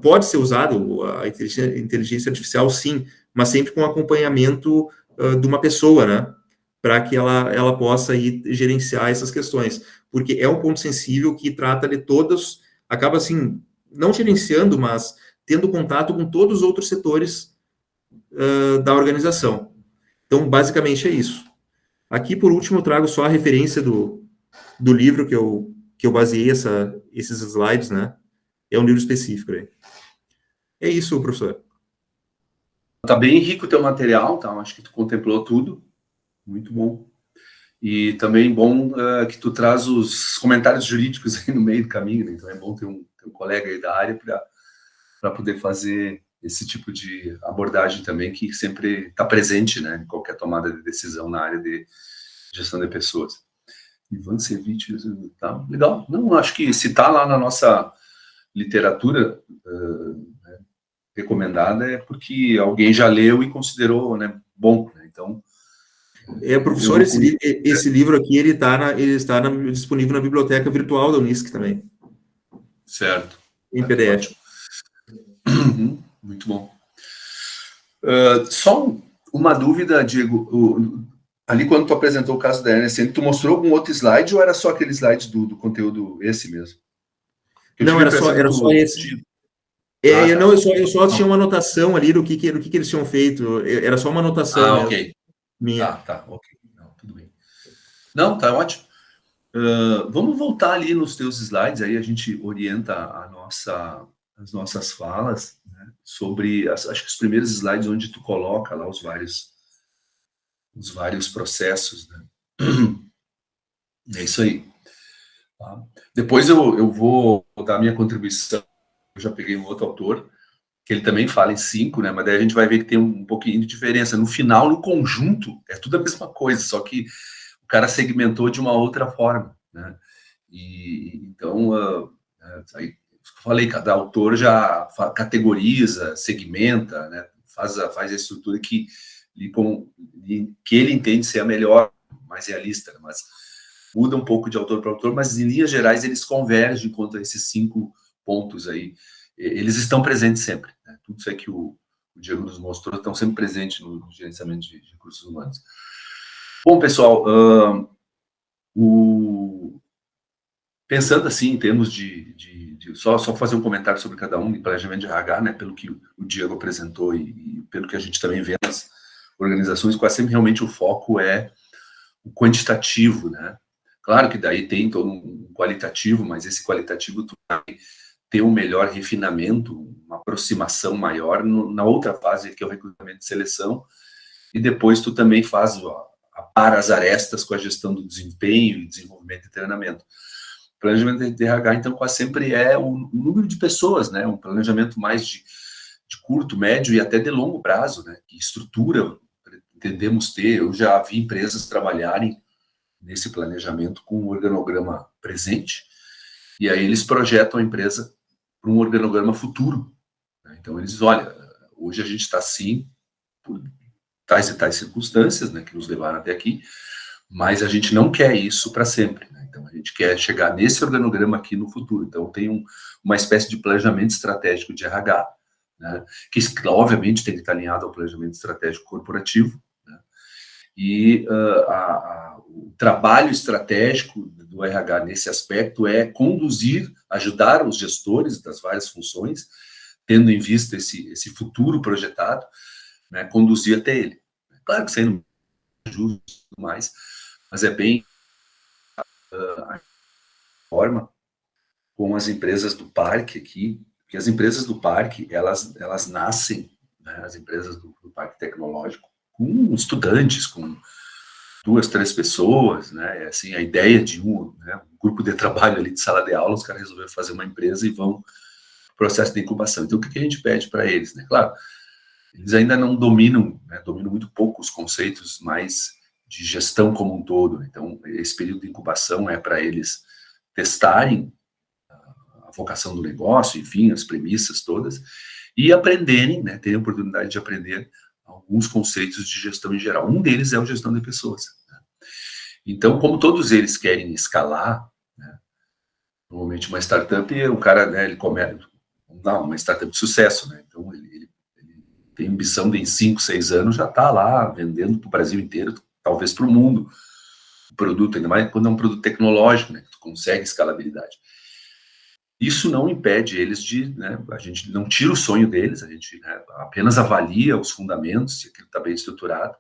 pode ser usado a inteligência artificial, sim, mas sempre com acompanhamento de uma pessoa, né? Para que ela possa ir gerenciar essas questões. Porque é um ponto sensível que trata de todos, acaba assim, não gerenciando, mas tendo contato com todos os outros setores da organização. Então, basicamente é isso. Aqui, por último, eu trago só a referência do livro que eu baseei esses slides, né? É um livro específico aí. É isso, professor.
Tá bem rico o teu material, tá? Acho que tu contemplou tudo. Muito bom. E também bom que tu traz os comentários jurídicos aí no meio do caminho, né? Então é bom ter um colega aí da área para poder fazer esse tipo de abordagem também, que sempre está presente, né, em qualquer tomada de decisão na área de gestão de pessoas. Ivan Ceviche, tá legal. Não, acho que se está lá na nossa literatura recomendada é porque alguém já leu e considerou, né, bom, né? Então,
professor, esse livro aqui, ele está disponível na biblioteca virtual da Unisc também.
Certo.
Em PDF.
Muito bom. Só uma dúvida, Diego. Ali, quando tu apresentou o caso da NSN, tu mostrou algum outro slide ou era só aquele slide do conteúdo esse mesmo?
Não, era só esse. Não, eu só tinha uma anotação ali do que eles tinham feito. Era só uma anotação mesmo.
Ok.
Minha.
Tá, ok. Não, tudo bem. Não, tá ótimo. Vamos voltar ali nos teus slides, aí a gente orienta as nossas falas, né, sobre, acho que os primeiros slides onde tu coloca lá os vários processos, né? É isso aí. Tá? Depois eu vou dar minha contribuição, eu já peguei um outro autor, que ele também fala em 5, né, mas daí a gente vai ver que tem um pouquinho de diferença. No final, no conjunto, é tudo a mesma coisa, só que o cara segmentou de uma outra forma, né? E então, aí falei, cada autor já categoriza, segmenta, né? Faz a estrutura que ele entende ser a melhor, mais realista, né? Mas muda um pouco de autor para autor, mas em linhas gerais eles convergem contra esses 5 pontos aí. Eles estão presentes sempre, né? Tudo isso aí que o Diego nos mostrou estão sempre presentes no gerenciamento de recursos humanos. Bom, pessoal, pensando assim em termos só fazer um comentário sobre cada um, de planejamento de RH, né, pelo que o Diego apresentou e pelo que a gente também vê nas organizações, quase sempre realmente o foco é o quantitativo, né? Claro que daí tem todo um qualitativo, mas esse qualitativo tu vai ter um melhor refinamento, uma aproximação maior na outra fase, que é o recrutamento e seleção, e depois tu também faz para as arestas com a gestão do desempenho e desenvolvimento e treinamento. O planejamento de RH, então, quase sempre é o número de pessoas, né? Um planejamento mais de curto, médio e até de longo prazo, né? Que estrutura pretendemos ter. Eu já vi empresas trabalharem nesse planejamento com um organograma presente, e aí eles projetam a empresa para um organograma futuro, né? Então, eles, olha, hoje a gente está assim, por tais e tais circunstâncias, né, que nos levaram até aqui, mas a gente não quer isso para sempre, né? Então a gente quer chegar nesse organograma aqui no futuro. Então tem uma espécie de planejamento estratégico de RH né, que obviamente tem que estar alinhado ao planejamento estratégico corporativo, né, e o trabalho estratégico do RH nesse aspecto é conduzir, ajudar os gestores das várias funções, tendo em vista esse futuro projetado, né, conduzir até ele. Claro que sendo justo e tudo mais, mas é bem a forma com as empresas do parque aqui, porque as empresas do parque, elas nascem, né, as empresas do parque tecnológico, com estudantes, com 2, 3 pessoas, né, assim, a ideia de um grupo de trabalho ali de sala de aula, os caras resolveram fazer uma empresa e vão pro processo de incubação. Então, o que a gente pede para eles, né? Claro, eles ainda não dominam, né, dominam muito pouco os conceitos mais de gestão como um todo. Então, esse período de incubação é para eles testarem a vocação do negócio, enfim, as premissas todas, e aprenderem, né, terem a oportunidade de aprender alguns conceitos de gestão em geral. Um deles é a gestão de pessoas, né? Então, como todos eles querem escalar, né, normalmente uma startup, o cara, né, ele começa, não, uma startup de sucesso, né, então ele tem ambição de em 5, 6 anos já está lá vendendo para o Brasil inteiro, talvez para o mundo, o produto, ainda mais quando é um produto tecnológico, né, que tu consegue escalabilidade. Isso não impede eles de, né, a gente não tira o sonho deles, a gente, né, apenas avalia os fundamentos, se aquilo está bem estruturado,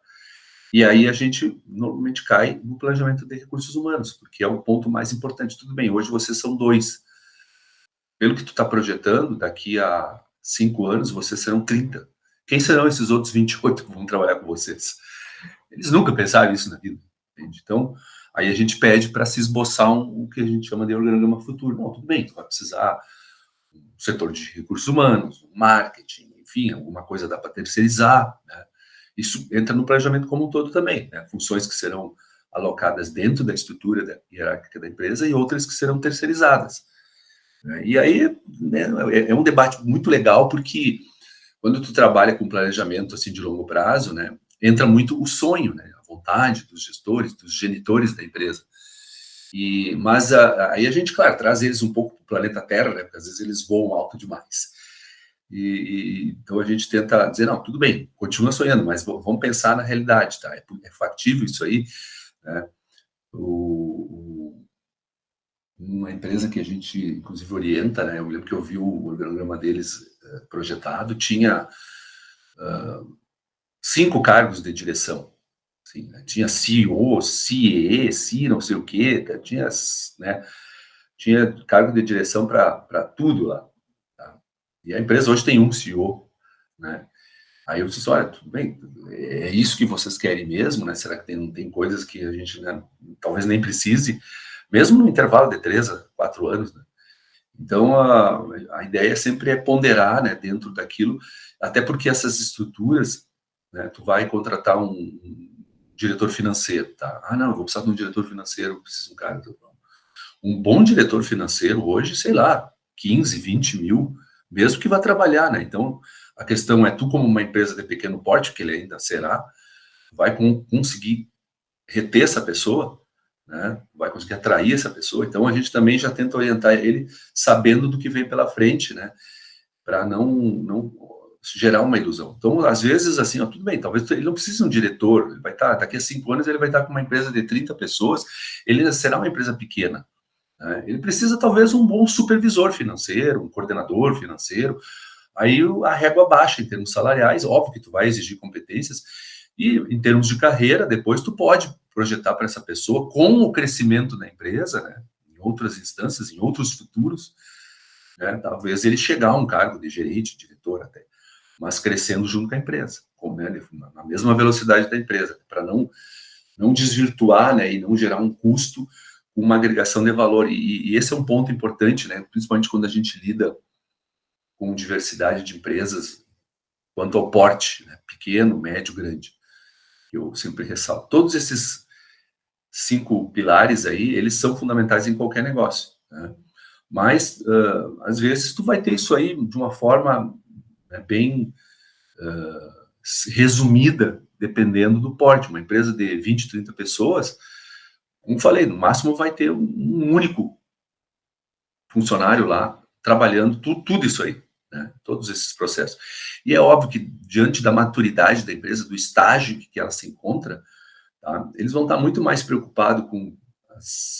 e aí a gente normalmente cai no planejamento de recursos humanos, porque é o ponto mais importante. Tudo bem, hoje vocês são 2. Pelo que tu está projetando, daqui a 5 anos vocês serão 30. Quem serão esses outros 28 que vão trabalhar com vocês? Eles nunca pensaram isso na vida, entende? Então, aí a gente pede para se esboçar o que a gente chama de organograma futuro. Não, tudo bem, tu vai precisar um setor de recursos humanos, marketing, enfim, alguma coisa dá para terceirizar, né? Isso entra no planejamento como um todo também, né? Funções que serão alocadas dentro da estrutura hierárquica da empresa e outras que serão terceirizadas, né? E aí, né, é um debate muito legal, porque quando tu trabalha com planejamento assim de longo prazo, né, entra muito o sonho, né, a vontade dos gestores, dos genitores da empresa. Mas aí a gente, claro, traz eles um pouco para o planeta Terra, né, porque às vezes eles voam alto demais. Então a gente tenta dizer, não, tudo bem, continua sonhando, mas vamos pensar na realidade, tá? É factível isso aí, né? Uma empresa que a gente, inclusive, orienta, né? Eu lembro que eu vi o organograma deles projetado, tinha 5 cargos de direção. Assim, né? Tinha CEO, CEE, C não sei o quê, tinha, né? Tinha cargo de direção para tudo lá. Tá? E a empresa hoje tem um CEO, né? Aí eu disse, olha, tudo bem, é isso que vocês querem mesmo, né? Será que não tem coisas que a gente, né, talvez nem precise, mesmo no intervalo de 3 a 4 anos, né? Então, a ideia sempre é ponderar, né, dentro daquilo, até porque essas estruturas, né, tu vai contratar um diretor financeiro, tá? Ah, não, eu vou precisar de um diretor financeiro, eu preciso de um cara. Um bom diretor financeiro hoje, sei lá, 15, 20 mil, mesmo que vá trabalhar, né? Então, a questão é, tu como uma empresa de pequeno porte, que ele ainda será, vai conseguir reter essa pessoa, né? Vai conseguir atrair essa pessoa. Então, a gente também já tenta orientar ele sabendo do que vem pela frente, né? Para não gerar uma ilusão. Então, às vezes, assim, ó, tudo bem, talvez ele não precise de um diretor, ele vai estar, daqui a 5 anos ele vai estar com uma empresa de 30 pessoas, ele ainda será uma empresa pequena, né? Ele precisa, talvez, um bom supervisor financeiro, um coordenador financeiro, aí a régua baixa em termos salariais, óbvio que tu vai exigir competências, e em termos de carreira, depois tu pode projetar para essa pessoa, com o crescimento da empresa, né, em outras instâncias, em outros futuros, né, talvez ele chegar a um cargo de gerente, diretor até, mas crescendo junto com a empresa, né, na mesma velocidade da empresa, para não desvirtuar, né, e não gerar um custo, uma agregação de valor. E esse é um ponto importante, né, principalmente quando a gente lida com diversidade de empresas, quanto ao porte, né, pequeno, médio, grande, que eu sempre ressalto. Todos esses 5 pilares aí, eles são fundamentais em qualquer negócio, né? Mas, às vezes, tu vai ter isso aí de uma forma, né, bem resumida, dependendo do porte. Uma empresa de 20, 30 pessoas, como falei, no máximo vai ter um único funcionário lá, trabalhando tudo isso aí, né? Todos esses processos. E é óbvio que, diante da maturidade da empresa, do estágio que ela se encontra, tá? Eles vão estar muito mais preocupados com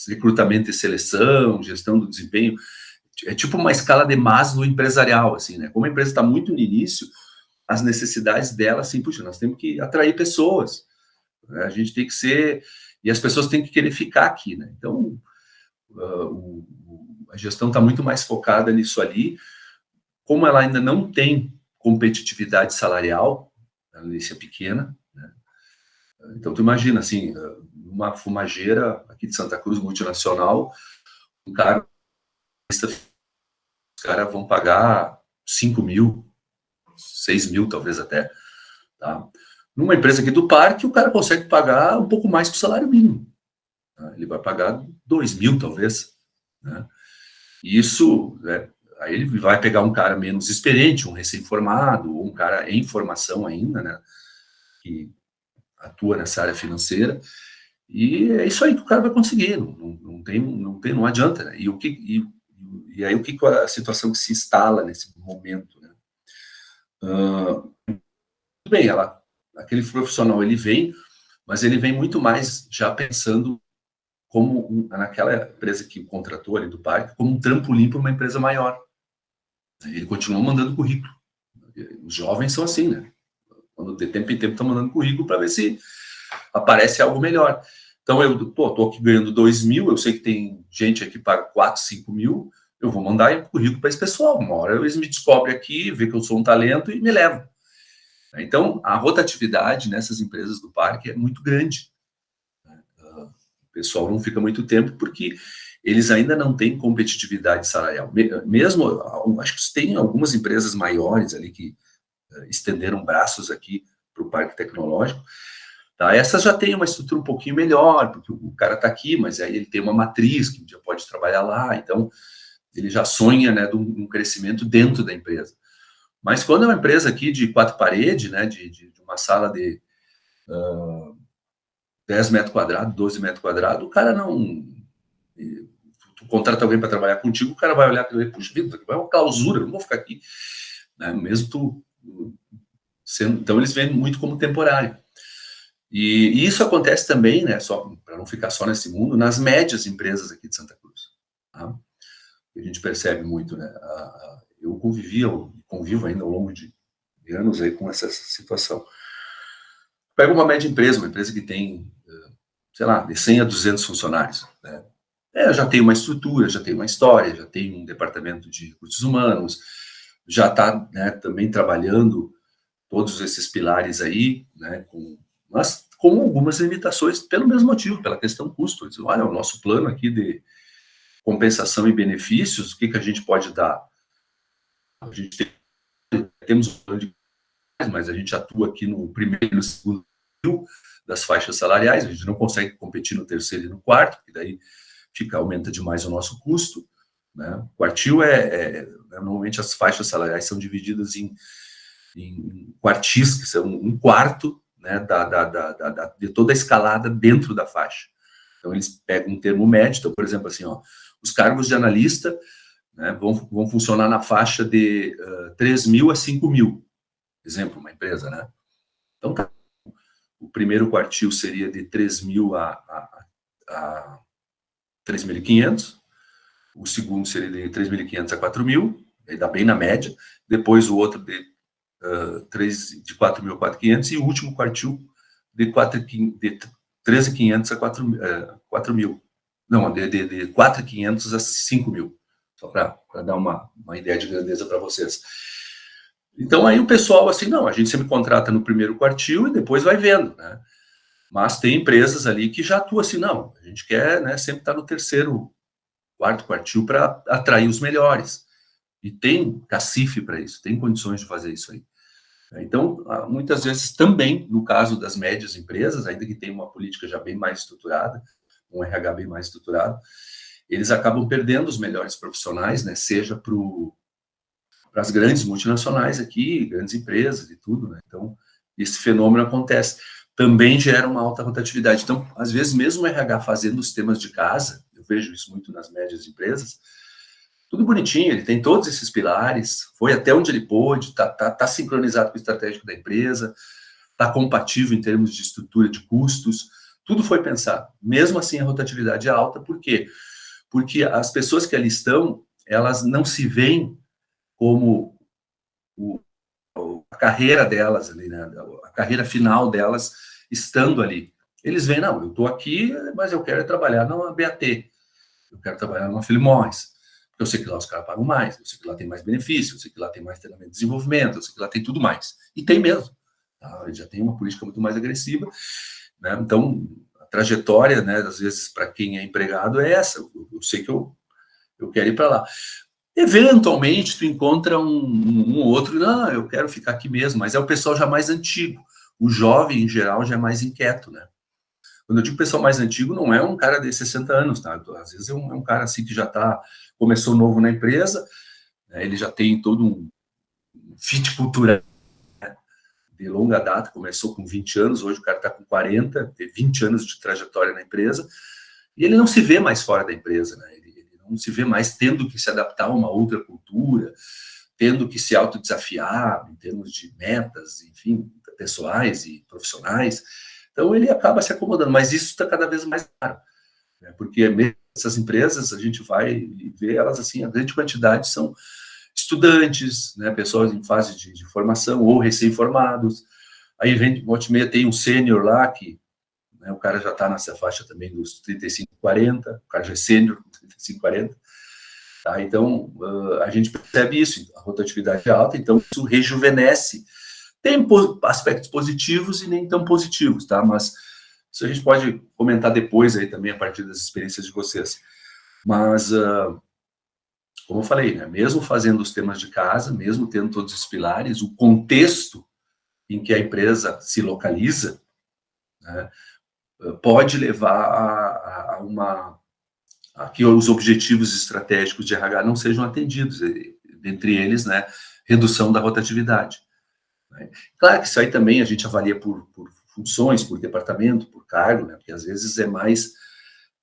recrutamento e seleção, gestão do desempenho. É tipo uma escala de Maslow empresarial, assim, né? Como a empresa está muito no início, as necessidades dela, assim, puxa, nós temos que atrair pessoas, né? A gente tem que ser... E as pessoas têm que querer ficar aqui, né? Então, a gestão está muito mais focada nisso ali. Como ela ainda não tem competitividade salarial, a Alice é pequena, né? Então, tu imagina, assim, uma fumageira aqui de Santa Cruz, multinacional, um cara, os caras vão pagar 5 mil, 6 mil, talvez até, tá? Numa empresa aqui do parque, o cara consegue pagar um pouco mais que o salário mínimo, tá? Ele vai pagar 2 mil, talvez, né? Isso, né, aí ele vai pegar um cara menos experiente, um recém-formado, ou um cara em formação ainda, né, que atua nessa área financeira, e é isso aí que o cara vai conseguir, não adianta, né? E aí o que a situação que se instala nesse momento, né? Tudo bem, aquele profissional, ele vem, mas ele vem muito mais já pensando como naquela empresa que contratou ali do parque, como um trampolim para uma empresa maior. Ele continua mandando currículo. Os jovens são assim, né? Quando de tempo em tempo estão mandando currículo para ver se aparece algo melhor. Então, tô aqui ganhando 2 mil, eu sei que tem gente aqui que paga 4, 5 mil, eu vou mandar currículo para esse pessoal. Uma hora eles me descobrem aqui, vê que eu sou um talento e me levam. Então, a rotatividade nessas empresas do parque é muito grande. O pessoal não fica muito tempo porque eles ainda não têm competitividade salarial. Mesmo, acho que tem algumas empresas maiores ali que estenderam braços aqui para o parque tecnológico, tá? Essas já têm uma estrutura um pouquinho melhor, porque o cara está aqui, mas aí ele tem uma matriz que já pode trabalhar lá, então ele já sonha, né, de um crescimento dentro da empresa. Mas quando é uma empresa aqui de 4 paredes, né, de uma sala de 10 metros quadrados, 12 metros quadrados, o cara não... Tu contrata alguém para trabalhar contigo, o cara vai olhar e puxa vida, vai uma clausura, não vou ficar aqui, né? Mesmo tu sendo... Então eles veem muito como temporário. E isso acontece também, né, só para não ficar só nesse mundo, nas médias empresas aqui de Santa Cruz, tá? A gente percebe muito, né? Eu convivo ainda ao longo de anos aí com essa situação. Pega uma média empresa, uma empresa que tem, sei lá, de 100 a 200 funcionários, né? Já tem uma estrutura, já tem uma história, já tem um departamento de recursos humanos, já está, né, também trabalhando todos esses pilares aí, né, mas com algumas limitações, pelo mesmo motivo, pela questão custo. Eles dizem, olha, o nosso plano aqui de compensação e benefícios, o que a gente pode dar? A gente temos um plano de... mas a gente atua aqui no primeiro e no segundo das faixas salariais, a gente não consegue competir no terceiro e no quarto, porque daí aumenta demais o nosso custo, né? O quartil normalmente as faixas salariais são divididas em quartis, que são um quarto, né, de toda a escalada dentro da faixa. Então eles pegam um termo médio, então, por exemplo, assim, ó, os cargos de analista, né, vão funcionar na faixa de 3 mil a 5 mil, exemplo, uma empresa, né? Então, tá. O primeiro quartil seria de 3 mil a 3.500, o segundo seria de 3.500 a 4 mil, aí dá bem na média, depois o outro de 4 mil a 4.500, e o último quartil de 13.500 a 4 mil. Não, de 4.500 a 5 mil, só para dar uma ideia de grandeza para vocês. Então, aí o pessoal, assim, não, a gente sempre contrata no primeiro quartil e depois vai vendo, né? Mas tem empresas ali que já atuam assim, não, a gente quer, né, sempre estar no terceiro, quarto quartil para atrair os melhores. E tem cacife para isso, tem condições de fazer isso aí. Então, muitas vezes também, no caso das médias empresas, ainda que tenha uma política já bem mais estruturada, um RH bem mais estruturado, eles acabam perdendo os melhores profissionais, né, seja para as grandes multinacionais aqui, grandes empresas e tudo, né? Então, esse fenômeno acontece. Também gera uma alta rotatividade. Então, às vezes, mesmo o RH fazendo os temas de casa, eu vejo isso muito nas médias empresas, tudo bonitinho, ele tem todos esses pilares, foi até onde ele pôde, tá sincronizado com o estratégico da empresa, está compatível em termos de estrutura de custos, tudo foi pensado. Mesmo assim, a rotatividade é alta, por quê? Porque as pessoas que ali estão, elas não se veem como a carreira delas ali, né? A carreira final delas estando ali. Eles veem, não, eu estou aqui, mas eu quero trabalhar na BAT, eu quero trabalhar numa Philip Morris. Eu sei que lá os caras pagam mais, eu sei que lá tem mais benefícios, eu sei que lá tem mais treinamento e desenvolvimento, eu sei que lá tem tudo mais. E tem mesmo. Tá? Ele já tem uma política muito mais agressiva. Né? Então, a trajetória, né, às vezes, para quem é empregado é essa. Eu sei que eu quero ir para lá. Eventualmente, tu encontra um outro, não, eu quero ficar aqui mesmo, mas é o pessoal já mais antigo. O jovem, em geral, já é mais inquieto, né? Quando eu digo pessoal mais antigo, não é um cara de 60 anos, tá? Às vezes é um cara assim que já começou novo na empresa, né? Ele já tem todo um fit cultural, né? De longa data, começou com 20 anos, hoje o cara está com 40, tem 20 anos de trajetória na empresa, e ele não se vê mais fora da empresa, né? Ele não se vê mais tendo que se adaptar a uma outra cultura, tendo que se autodesafiar em termos de metas, enfim, pessoais e profissionais. Então, ele acaba se acomodando, mas isso está cada vez mais caro, né? Porque essas empresas, a gente vai ver elas assim, a grande quantidade são estudantes, né, pessoas em fase de formação ou recém-formados. Aí, volta e meia, tem um sênior lá que, né, o cara já está nessa faixa também dos 35, 40, o cara já é sênior, 35, 40. Tá? Então, a gente percebe isso, a rotatividade é alta, então isso rejuvenesce. Tem aspectos positivos e nem tão positivos, tá? Mas isso a gente pode comentar depois aí também, a partir das experiências de vocês. Mas, como eu falei, né, mesmo fazendo os temas de casa, mesmo tendo todos os pilares, o contexto em que a empresa se localiza, né, pode levar a que os objetivos estratégicos de RH não sejam atendidos, dentre eles, né, redução da rotatividade. Claro que isso aí também a gente avalia por funções, por departamento, por cargo, né? Porque às vezes é mais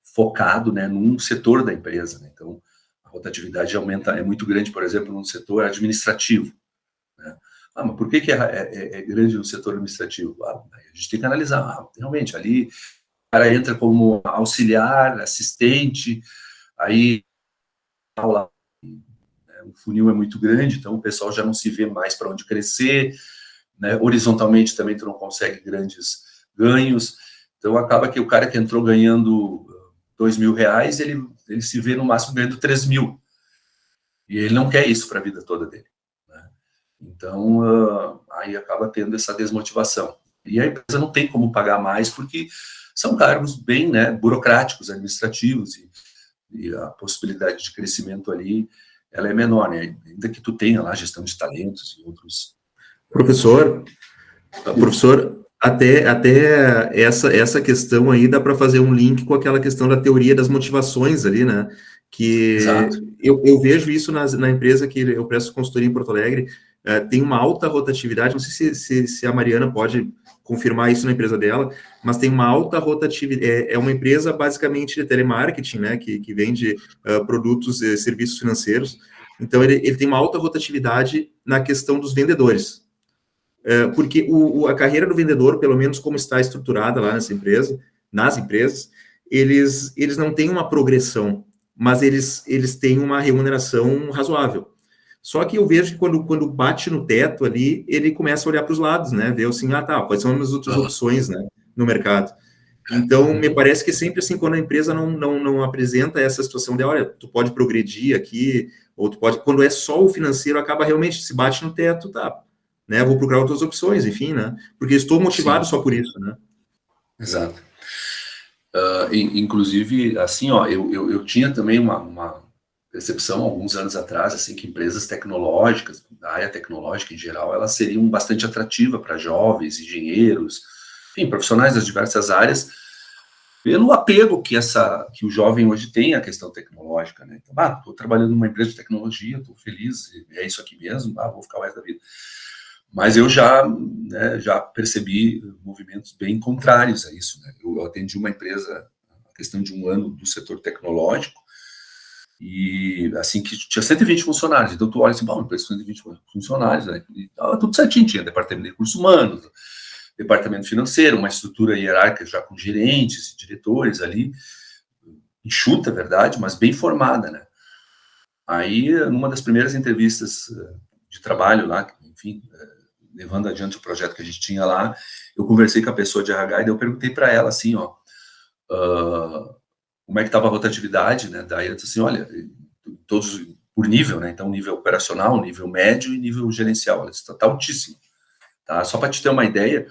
focado, né, num setor da empresa, né? Então, a rotatividade aumenta, é muito grande, por exemplo, no setor administrativo, né? Ah, mas por que é grande no setor administrativo? A gente tem que analisar, realmente, ali o cara entra como auxiliar, assistente, aí lá, o funil é muito grande, então o pessoal já não se vê mais para onde crescer, né? Horizontalmente também tu não consegue grandes ganhos, então acaba que o cara que entrou ganhando R$2.000, ele se vê no máximo ganhando 3.000, e ele não quer isso para a vida toda dele, né? Então, aí acaba tendo essa desmotivação, e a empresa não tem como pagar mais, porque são cargos bem, né, burocráticos, administrativos, e a possibilidade de crescimento ali, ela é menor, né? Ainda que tu tenha lá gestão de talentos e outros.
Professor, até essa questão aí dá para fazer um link com aquela questão da teoria das motivações ali, né? Que eu vejo isso na empresa que eu presto consultoria em Porto Alegre, tem uma alta rotatividade, não sei se a Mariana pode confirmar isso na empresa dela, mas tem uma alta rotatividade, é uma empresa basicamente de telemarketing, né? Que vende produtos e serviços financeiros, então ele tem uma alta rotatividade na questão dos vendedores. Porque a carreira do vendedor, pelo menos como está estruturada lá nas empresas, eles não têm uma progressão, mas eles têm uma remuneração razoável. Só que eu vejo que quando bate no teto ali, ele começa a olhar para os lados, né? Ver assim, tá, quais são as outras opções, né, no mercado. Então, me parece que sempre assim, quando a empresa não apresenta essa situação de, olha, tu pode progredir aqui, ou tu pode, quando é só o financeiro, acaba realmente, se bate no teto, tá, né, vou procurar outras opções, enfim, né, porque estou motivado só por isso, né.
Exato. Inclusive, assim, ó, eu tinha também uma percepção, alguns anos atrás, assim, que empresas tecnológicas, da área tecnológica em geral, elas seriam bastante atrativas para jovens, engenheiros, enfim, profissionais das diversas áreas, pelo apego que o jovem hoje tem à questão tecnológica, né? Então, estou trabalhando numa empresa de tecnologia, estou feliz, é isso aqui mesmo, vou ficar o resto da vida. Mas eu já percebi movimentos bem contrários a isso, né? Eu atendi uma empresa, a questão de um ano, do setor tecnológico, E assim que tinha 120 funcionários, então tu olha assim, bom, 120 funcionários, né? E tava tudo certinho, tinha departamento de recursos humanos, departamento financeiro, uma estrutura hierárquica já com gerentes e diretores ali, enxuta, é verdade, mas bem formada, né? Aí, numa das primeiras entrevistas de trabalho lá, enfim, levando adiante o projeto que a gente tinha lá, eu conversei com a pessoa de RH e eu perguntei para ela assim, ó, como é que estava a rotatividade, né? Daí ela disse assim, olha, todos por nível, né? Então, nível operacional, nível médio e nível gerencial, ela disse, tá altíssimo, tá? Só para te ter uma ideia,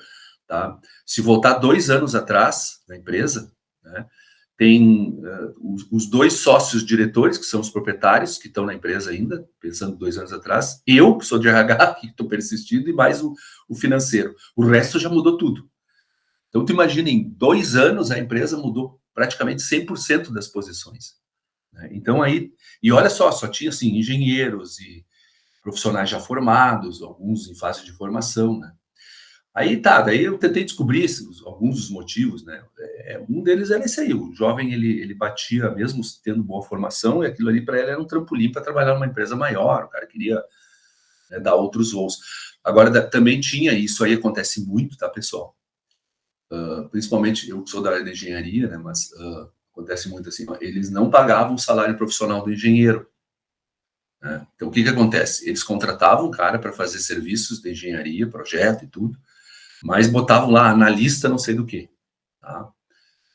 tá? Se voltar 2 anos atrás na empresa, né? Tem os 2 sócios diretores, que são os proprietários, que estão na empresa ainda, pensando 2 anos atrás, eu, que sou de RH, que estou persistindo, e mais o financeiro. O resto já mudou tudo. Então, tu imagina, em 2 anos, a empresa mudou praticamente 100% das posições. Né? Então, aí... E olha só tinha, assim, engenheiros e profissionais já formados, alguns em fase de formação, né? Aí tá, daí eu tentei descobrir alguns dos motivos, né? Um deles era esse aí, o jovem ele batia mesmo tendo boa formação, e aquilo ali para ele era um trampolim para trabalhar numa empresa maior, o cara queria, né, dar outros voos. Agora, também tinha, isso aí acontece muito, tá, pessoal? Principalmente, eu que sou da área de engenharia, né, mas acontece muito assim, ó, eles não pagavam o salário profissional do engenheiro. Né? Então, o que acontece? Eles contratavam um cara para fazer serviços de engenharia, projeto e tudo, mas botavam lá analista não sei do que, tá?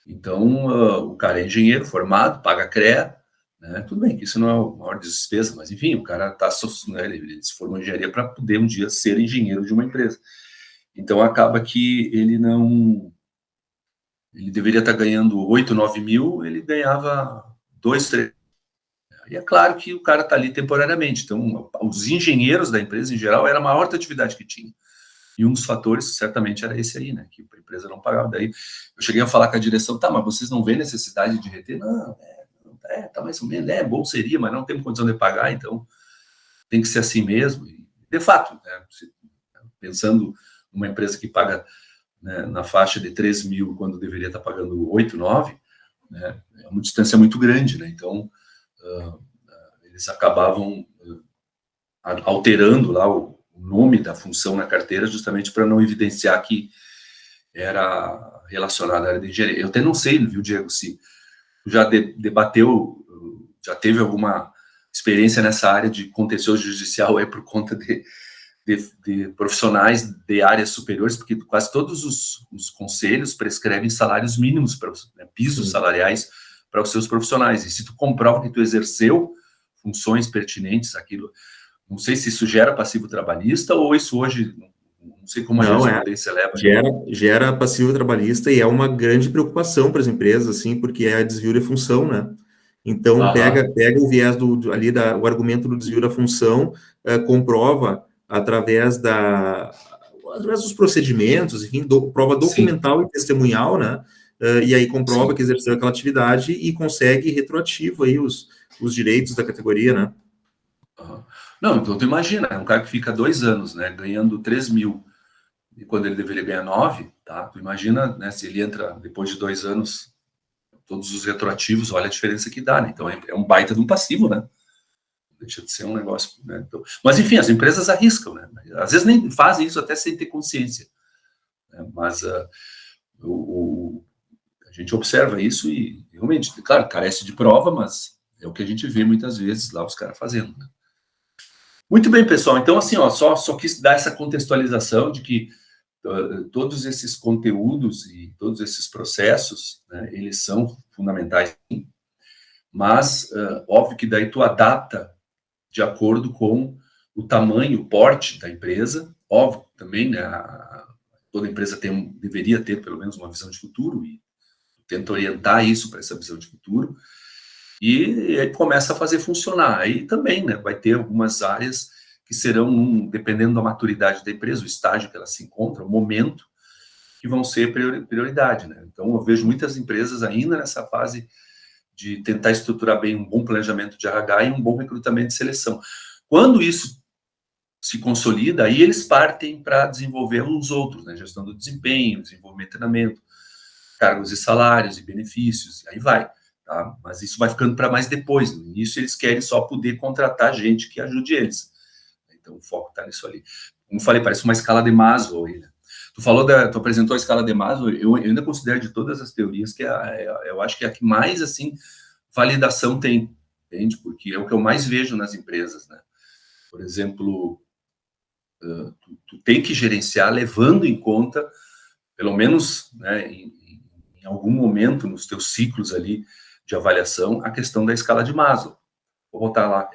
Então, o cara é engenheiro formado, paga CREA, né? Tudo bem que isso não é a maior despesa, mas enfim, o cara tá, né, ele se formou em engenharia para poder um dia ser engenheiro de uma empresa. Então, acaba que ele deveria estar ganhando 8, 9 mil, ele ganhava 2, 3. E é claro que o cara está ali temporariamente. Então, os engenheiros da empresa, em geral, era a maior atividade que tinha. E um dos fatores, certamente, era esse aí, né? Que a empresa não pagava. Daí eu cheguei a falar com a direção, tá, mas vocês não veem necessidade de reter? Não, tá mais ou menos, bom seria, mas não temos condição de pagar, então tem que ser assim mesmo. E, de fato, né, pensando numa empresa que paga, né, na faixa de 3 mil, quando deveria estar pagando 8, 9, né, é uma distância muito grande, né? Então, eles acabavam alterando lá o nome da função na carteira, justamente para não evidenciar que era relacionado à área de engenharia. Eu até não sei, viu, Diego, se já debateu, já teve alguma experiência nessa área de contencioso judicial por conta de profissionais de áreas superiores, porque quase todos os conselhos prescrevem salários mínimos, né, pisos salariais para os seus profissionais. E se tu comprova que tu exerceu funções pertinentes àquilo, não sei se isso gera passivo trabalhista ou isso hoje, não sei como a jurisprudência leva.
Gera passivo trabalhista e é uma grande preocupação para as empresas, assim, porque é desvio de função, né? Então, pega o viés o argumento do desvio da função, comprova através dos procedimentos, enfim, prova documental e testemunhal, né? E aí comprova que exerceu aquela atividade e consegue retroativo aí os direitos da categoria, né?
Não, então tu imagina, um cara que fica 2 anos, né, ganhando 3 mil, e quando ele deveria ganhar 9, tá? Tu imagina, né, se ele entra depois de 2 anos, todos os retroativos, olha a diferença que dá, né? Então é um baita de um passivo, né? Deixa de ser um negócio, né? Então, mas enfim, as empresas arriscam, né? Às vezes nem fazem isso até sem ter consciência, né? Mas a gente observa isso e realmente, claro, carece de prova, mas é o que a gente vê muitas vezes lá os caras fazendo, né? Muito bem, pessoal. Então, assim, ó, só quis dar essa contextualização de que todos esses conteúdos e todos esses processos, né, eles são fundamentais, mas óbvio que daí tu adapta de acordo com o tamanho, o porte da empresa. Óbvio também, né, toda empresa deveria ter pelo menos uma visão de futuro e tenta orientar isso para essa visão de futuro. E aí começa a fazer funcionar. Aí também, né, vai ter algumas áreas que serão, dependendo da maturidade da empresa, o estágio que ela se encontra, o momento, que vão ser prioridade, né? Então, eu vejo muitas empresas ainda nessa fase de tentar estruturar bem um bom planejamento de RH e um bom recrutamento e seleção. Quando isso se consolida, aí eles partem para desenvolver uns outros, né? Gestão do desempenho, desenvolvimento e treinamento, cargos e salários e benefícios, aí vai. tá? Mas isso vai ficando para mais depois. No início, eles querem só poder contratar gente que ajude eles. Então, o foco está nisso ali. Como falei, parece uma escala de Maslow aí, né? Tu apresentou a escala de Maslow, eu ainda considero de todas as teorias que eu acho que é a que mais, assim, validação tem, entende? Porque é o que eu mais vejo nas empresas, né? Por exemplo, tu tem que gerenciar levando em conta, pelo menos, né, em algum momento nos teus ciclos ali de avaliação, a questão da escala de Maslow. Vou voltar lá.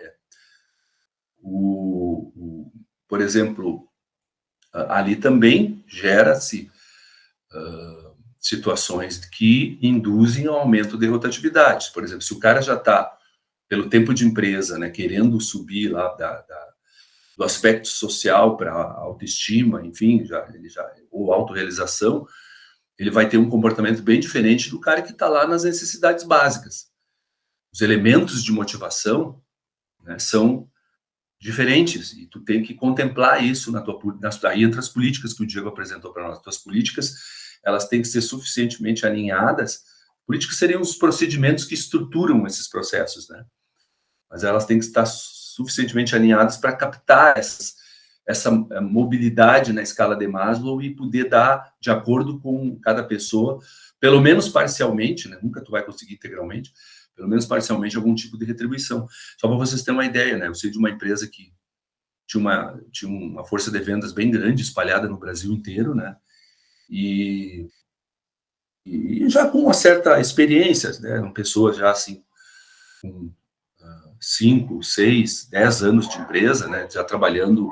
Por exemplo, ali também gera-se situações que induzem ao aumento de rotatividade. Por exemplo, se o cara já está, pelo tempo de empresa, né, querendo subir lá do aspecto social para autoestima, enfim, ou autorrealização, ele vai ter um comportamento bem diferente do cara que está lá nas necessidades básicas. Os elementos de motivação, né, são diferentes, e tu tem que contemplar isso aí entre as políticas que o Diego apresentou para nós. As tuas políticas, elas têm que ser suficientemente alinhadas. Políticas seriam os procedimentos que estruturam esses processos, né? Mas elas têm que estar suficientemente alinhadas para captar essa mobilidade na escala de Maslow e poder dar, de acordo com cada pessoa, pelo menos parcialmente, né? Nunca tu vai conseguir integralmente, pelo menos parcialmente, algum tipo de retribuição. Só para vocês terem uma ideia, né? Eu sei de uma empresa que tinha uma força de vendas bem grande, espalhada no Brasil inteiro, né? E já com uma certa experiência, né? Eram pessoas já, assim, com 5, 6, 10 anos de empresa, né? Já trabalhando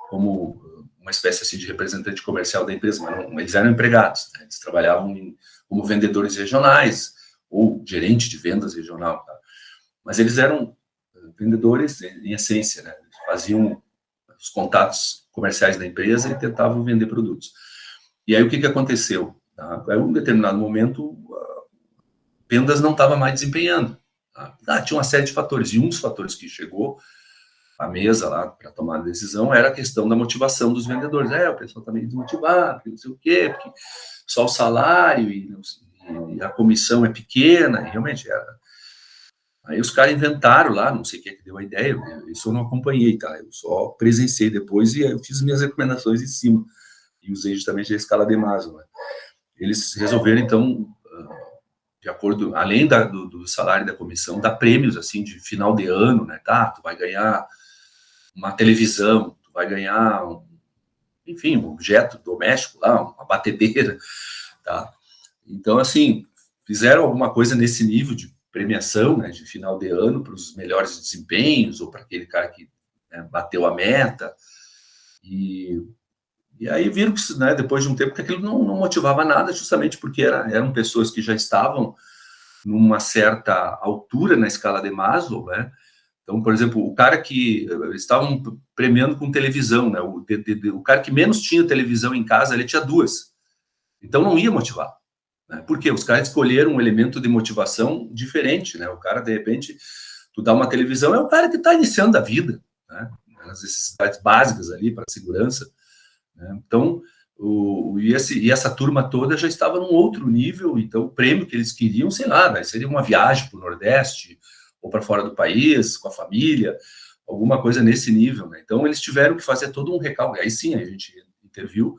como uma espécie, assim, de representante comercial da empresa, mas não, eles eram empregados, né? Eles trabalhavam como vendedores regionais, ou gerente de vendas regional, tá? Mas eles eram vendedores em essência, né? Eles faziam os contatos comerciais da empresa e tentavam vender produtos. E aí o que aconteceu? Tá? Em um determinado momento, vendas não estava mais desempenhando. Tá? Tinha uma série de fatores, e um dos fatores que chegou à mesa lá para tomar a decisão era a questão da motivação dos vendedores. O pessoal está meio desmotivado, não sei o quê, porque só o salário e a comissão é pequena, e realmente era. Aí os caras inventaram lá, não sei quem é que deu a ideia, isso eu não acompanhei, tá? Eu só presenciei depois e eu fiz minhas recomendações em cima, e usei justamente a escala de Maslow, né? Eles resolveram, então, de acordo, além do salário e da comissão, dar prêmios, assim, de final de ano, né? Tá, tu vai ganhar uma televisão, tu vai ganhar, enfim, um objeto doméstico lá, uma batedeira, tá? Então, assim, fizeram alguma coisa nesse nível de premiação, né, de final de ano, para os melhores desempenhos, ou para aquele cara que, né, bateu a meta, e aí viram que, né, depois de um tempo, que aquilo não motivava nada, justamente porque eram pessoas que já estavam numa certa altura na escala de Maslow, né? Então, por exemplo, o cara que eles estavam premiando com televisão, né? O cara que menos tinha televisão em casa, ele tinha 2. Então, não ia motivar, né? Porque os caras escolheram um elemento de motivação diferente, né? O cara, de repente, tu dá uma televisão, é o cara que está iniciando a vida, né? As necessidades básicas ali para a segurança, né? Então, essa turma toda já estava num outro nível, então o prêmio que eles queriam, sei lá, né, seria uma viagem para o Nordeste, ou para fora do país, com a família, alguma coisa nesse nível, né? Então, eles tiveram que fazer todo um recálculo. Aí sim, a gente interviu,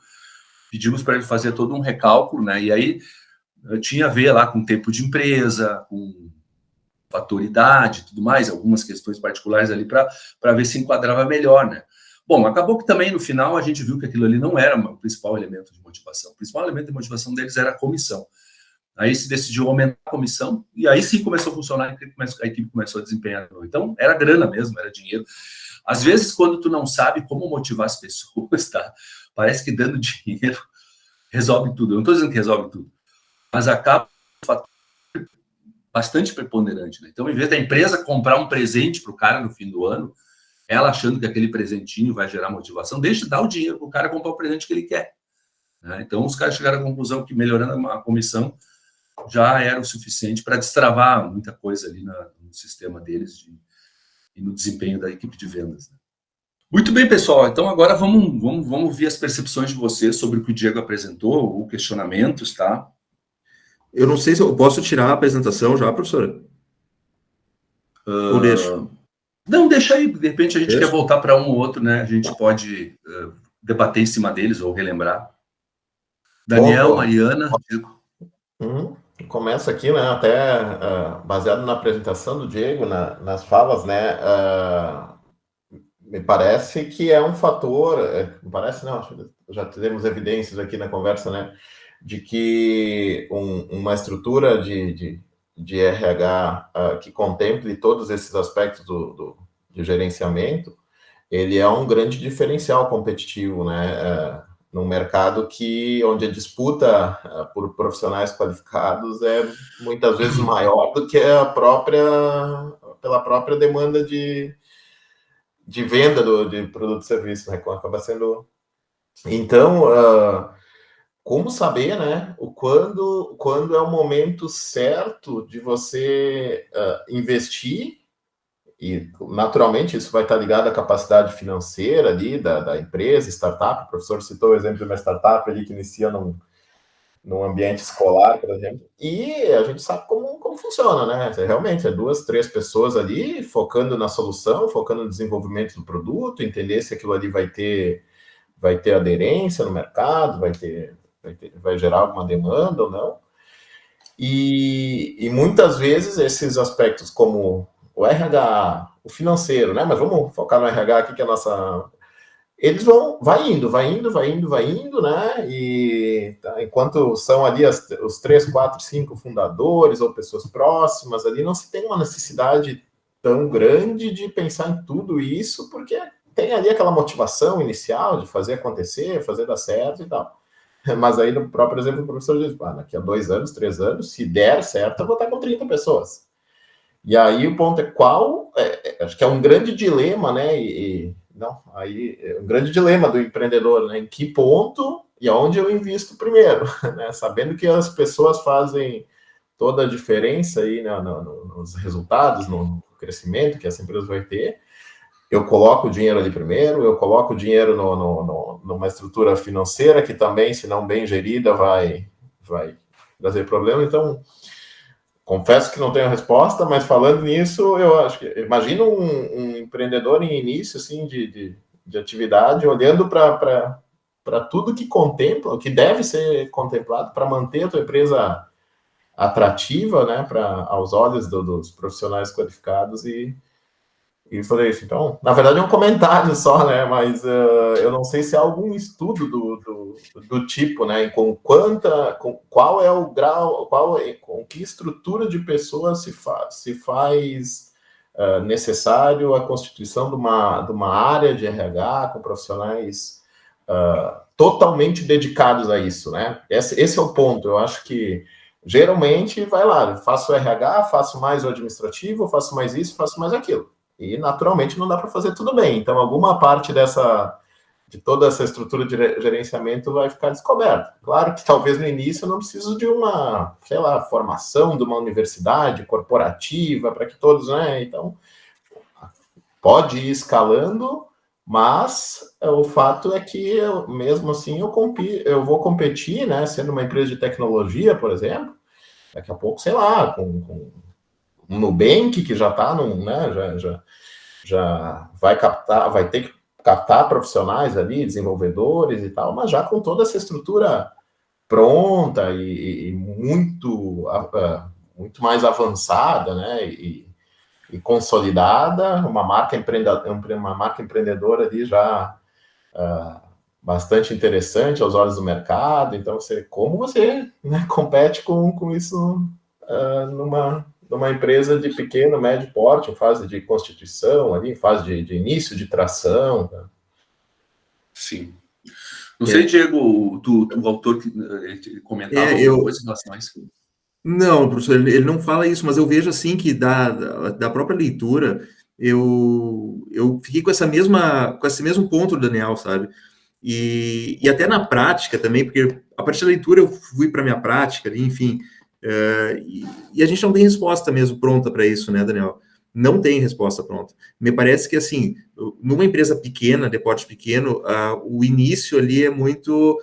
pedimos para ele fazer todo um recálculo, né? E aí tinha a ver lá com tempo de empresa, com fatoridade e tudo mais, algumas questões particulares ali para ver se enquadrava melhor, né? Bom, acabou que também no final a gente viu que aquilo ali não era o principal elemento de motivação. O principal elemento de motivação deles era a comissão. Aí se decidiu aumentar a comissão, e aí sim começou a funcionar, a equipe começou a desempenhar. Então, era grana mesmo, era dinheiro. Às vezes, quando tu não sabe como motivar as pessoas, tá? Parece que dando dinheiro resolve tudo. Eu não estou dizendo que resolve tudo, mas acaba bastante preponderante, né? Então, em vez da empresa comprar um presente para o cara no fim do ano, ela achando que aquele presentinho vai gerar motivação, deixa de dar o dinheiro para o cara comprar o presente que ele quer, né? Então, os caras chegaram à conclusão que melhorando a comissão já era o suficiente para destravar muita coisa ali no sistema deles e no desempenho da equipe de vendas, né? Muito bem, pessoal. Então, agora vamos ver as percepções de vocês sobre o que o Diego apresentou, ou questionamentos, tá?
Eu não sei se eu posso tirar a apresentação já, professora. Ou deixa?
Não, deixa aí, de repente a gente quer voltar para um ou outro, né? A gente pode debater em cima deles ou relembrar. Daniel, Mariana, Diego.
Começa aqui, né? Até baseado na apresentação do Diego, nas falas, né? Me parece que é um fator, me parece não, já temos evidências aqui na conversa, né? De que uma estrutura de RH que contemple todos esses aspectos de gerenciamento, ele é um grande diferencial competitivo, né? Num mercado onde a disputa por profissionais qualificados é muitas vezes maior do que pela própria demanda de venda de produto e serviço, né? Acaba sendo... Então, como saber, né, quando é o momento certo de você investir, e naturalmente isso vai estar ligado à capacidade financeira ali da empresa, startup. O professor citou o exemplo de uma startup ali que inicia num ambiente escolar, por exemplo, e a gente sabe como funciona, né? Realmente, 2, 3 pessoas ali focando na solução, focando no desenvolvimento do produto, entender se aquilo ali vai ter aderência no mercado, vai gerar alguma demanda ou não. E muitas vezes esses aspectos como o RH, o financeiro, né? Mas vamos focar no RH aqui, que é a nossa... Eles vai indo, né? E enquanto são ali os 3, 4, 5 fundadores ou pessoas próximas ali, não se tem uma necessidade tão grande de pensar em tudo isso, porque tem ali aquela motivação inicial de fazer acontecer, fazer dar certo e tal. Mas aí, no próprio exemplo, o professor diz, daqui a 2 anos, 3 anos, se der certo, eu vou estar com 30 pessoas. E aí o ponto é acho que é um grande dilema, né? Aí é um grande dilema do empreendedor, né? Em que ponto e aonde eu invisto primeiro, né? Sabendo que as pessoas fazem toda a diferença aí, né, nos resultados, no crescimento que essa empresa vai ter. Eu coloco o dinheiro ali primeiro, eu coloco o dinheiro numa estrutura financeira que também, se não bem gerida, vai trazer problema. Então, confesso que não tenho resposta, mas falando nisso, eu acho que... Imagina um empreendedor em início, assim, de atividade, olhando para tudo que contempla, o que deve ser contemplado para manter a tua empresa atrativa, né, aos olhos dos profissionais qualificados e falei isso. Então, na verdade, é um comentário só, né? Mas eu não sei se há algum estudo do tipo, né? Qual é o grau, com que estrutura de pessoas se faz necessário a constituição de uma área de RH com profissionais totalmente dedicados a isso, né? Esse é o ponto. Eu acho que geralmente vai lá, faço o RH, faço mais o administrativo, faço mais isso, faço mais aquilo. E, naturalmente, não dá para fazer tudo bem. Então, alguma parte de toda essa estrutura de gerenciamento vai ficar descoberta. Claro que, talvez, no início, eu não preciso de uma, formação de uma universidade corporativa para que todos, né? Então, pode ir escalando, mas o fato é que, mesmo assim, eu vou competir, né? Sendo uma empresa de tecnologia, por exemplo, daqui a pouco, sei lá, com um Nubank, que já está né, já vai ter que captar profissionais ali, desenvolvedores e tal, mas já com toda essa estrutura pronta e muito mais avançada, né, e consolidada, uma marca empreendedora ali já bastante interessante aos olhos do mercado. Então, como você, né, compete com isso numa empresa de pequeno, médio porte, em fase de constituição, ali, em fase de início de tração. Tá?
Sim. Não sei, Diego, o autor que ele comentava alguma coisa em relação a isso?
Não, professor, ele não fala isso, mas eu vejo assim que da própria leitura, eu fiquei com esse mesmo ponto do Daniel, sabe? E até na prática também, porque a partir da leitura eu fui para a minha prática, enfim, e a gente não tem resposta mesmo pronta para isso, né, Daniel? Não tem resposta pronta. Me parece que, assim, numa empresa pequena, de porte pequeno, o início ali é muito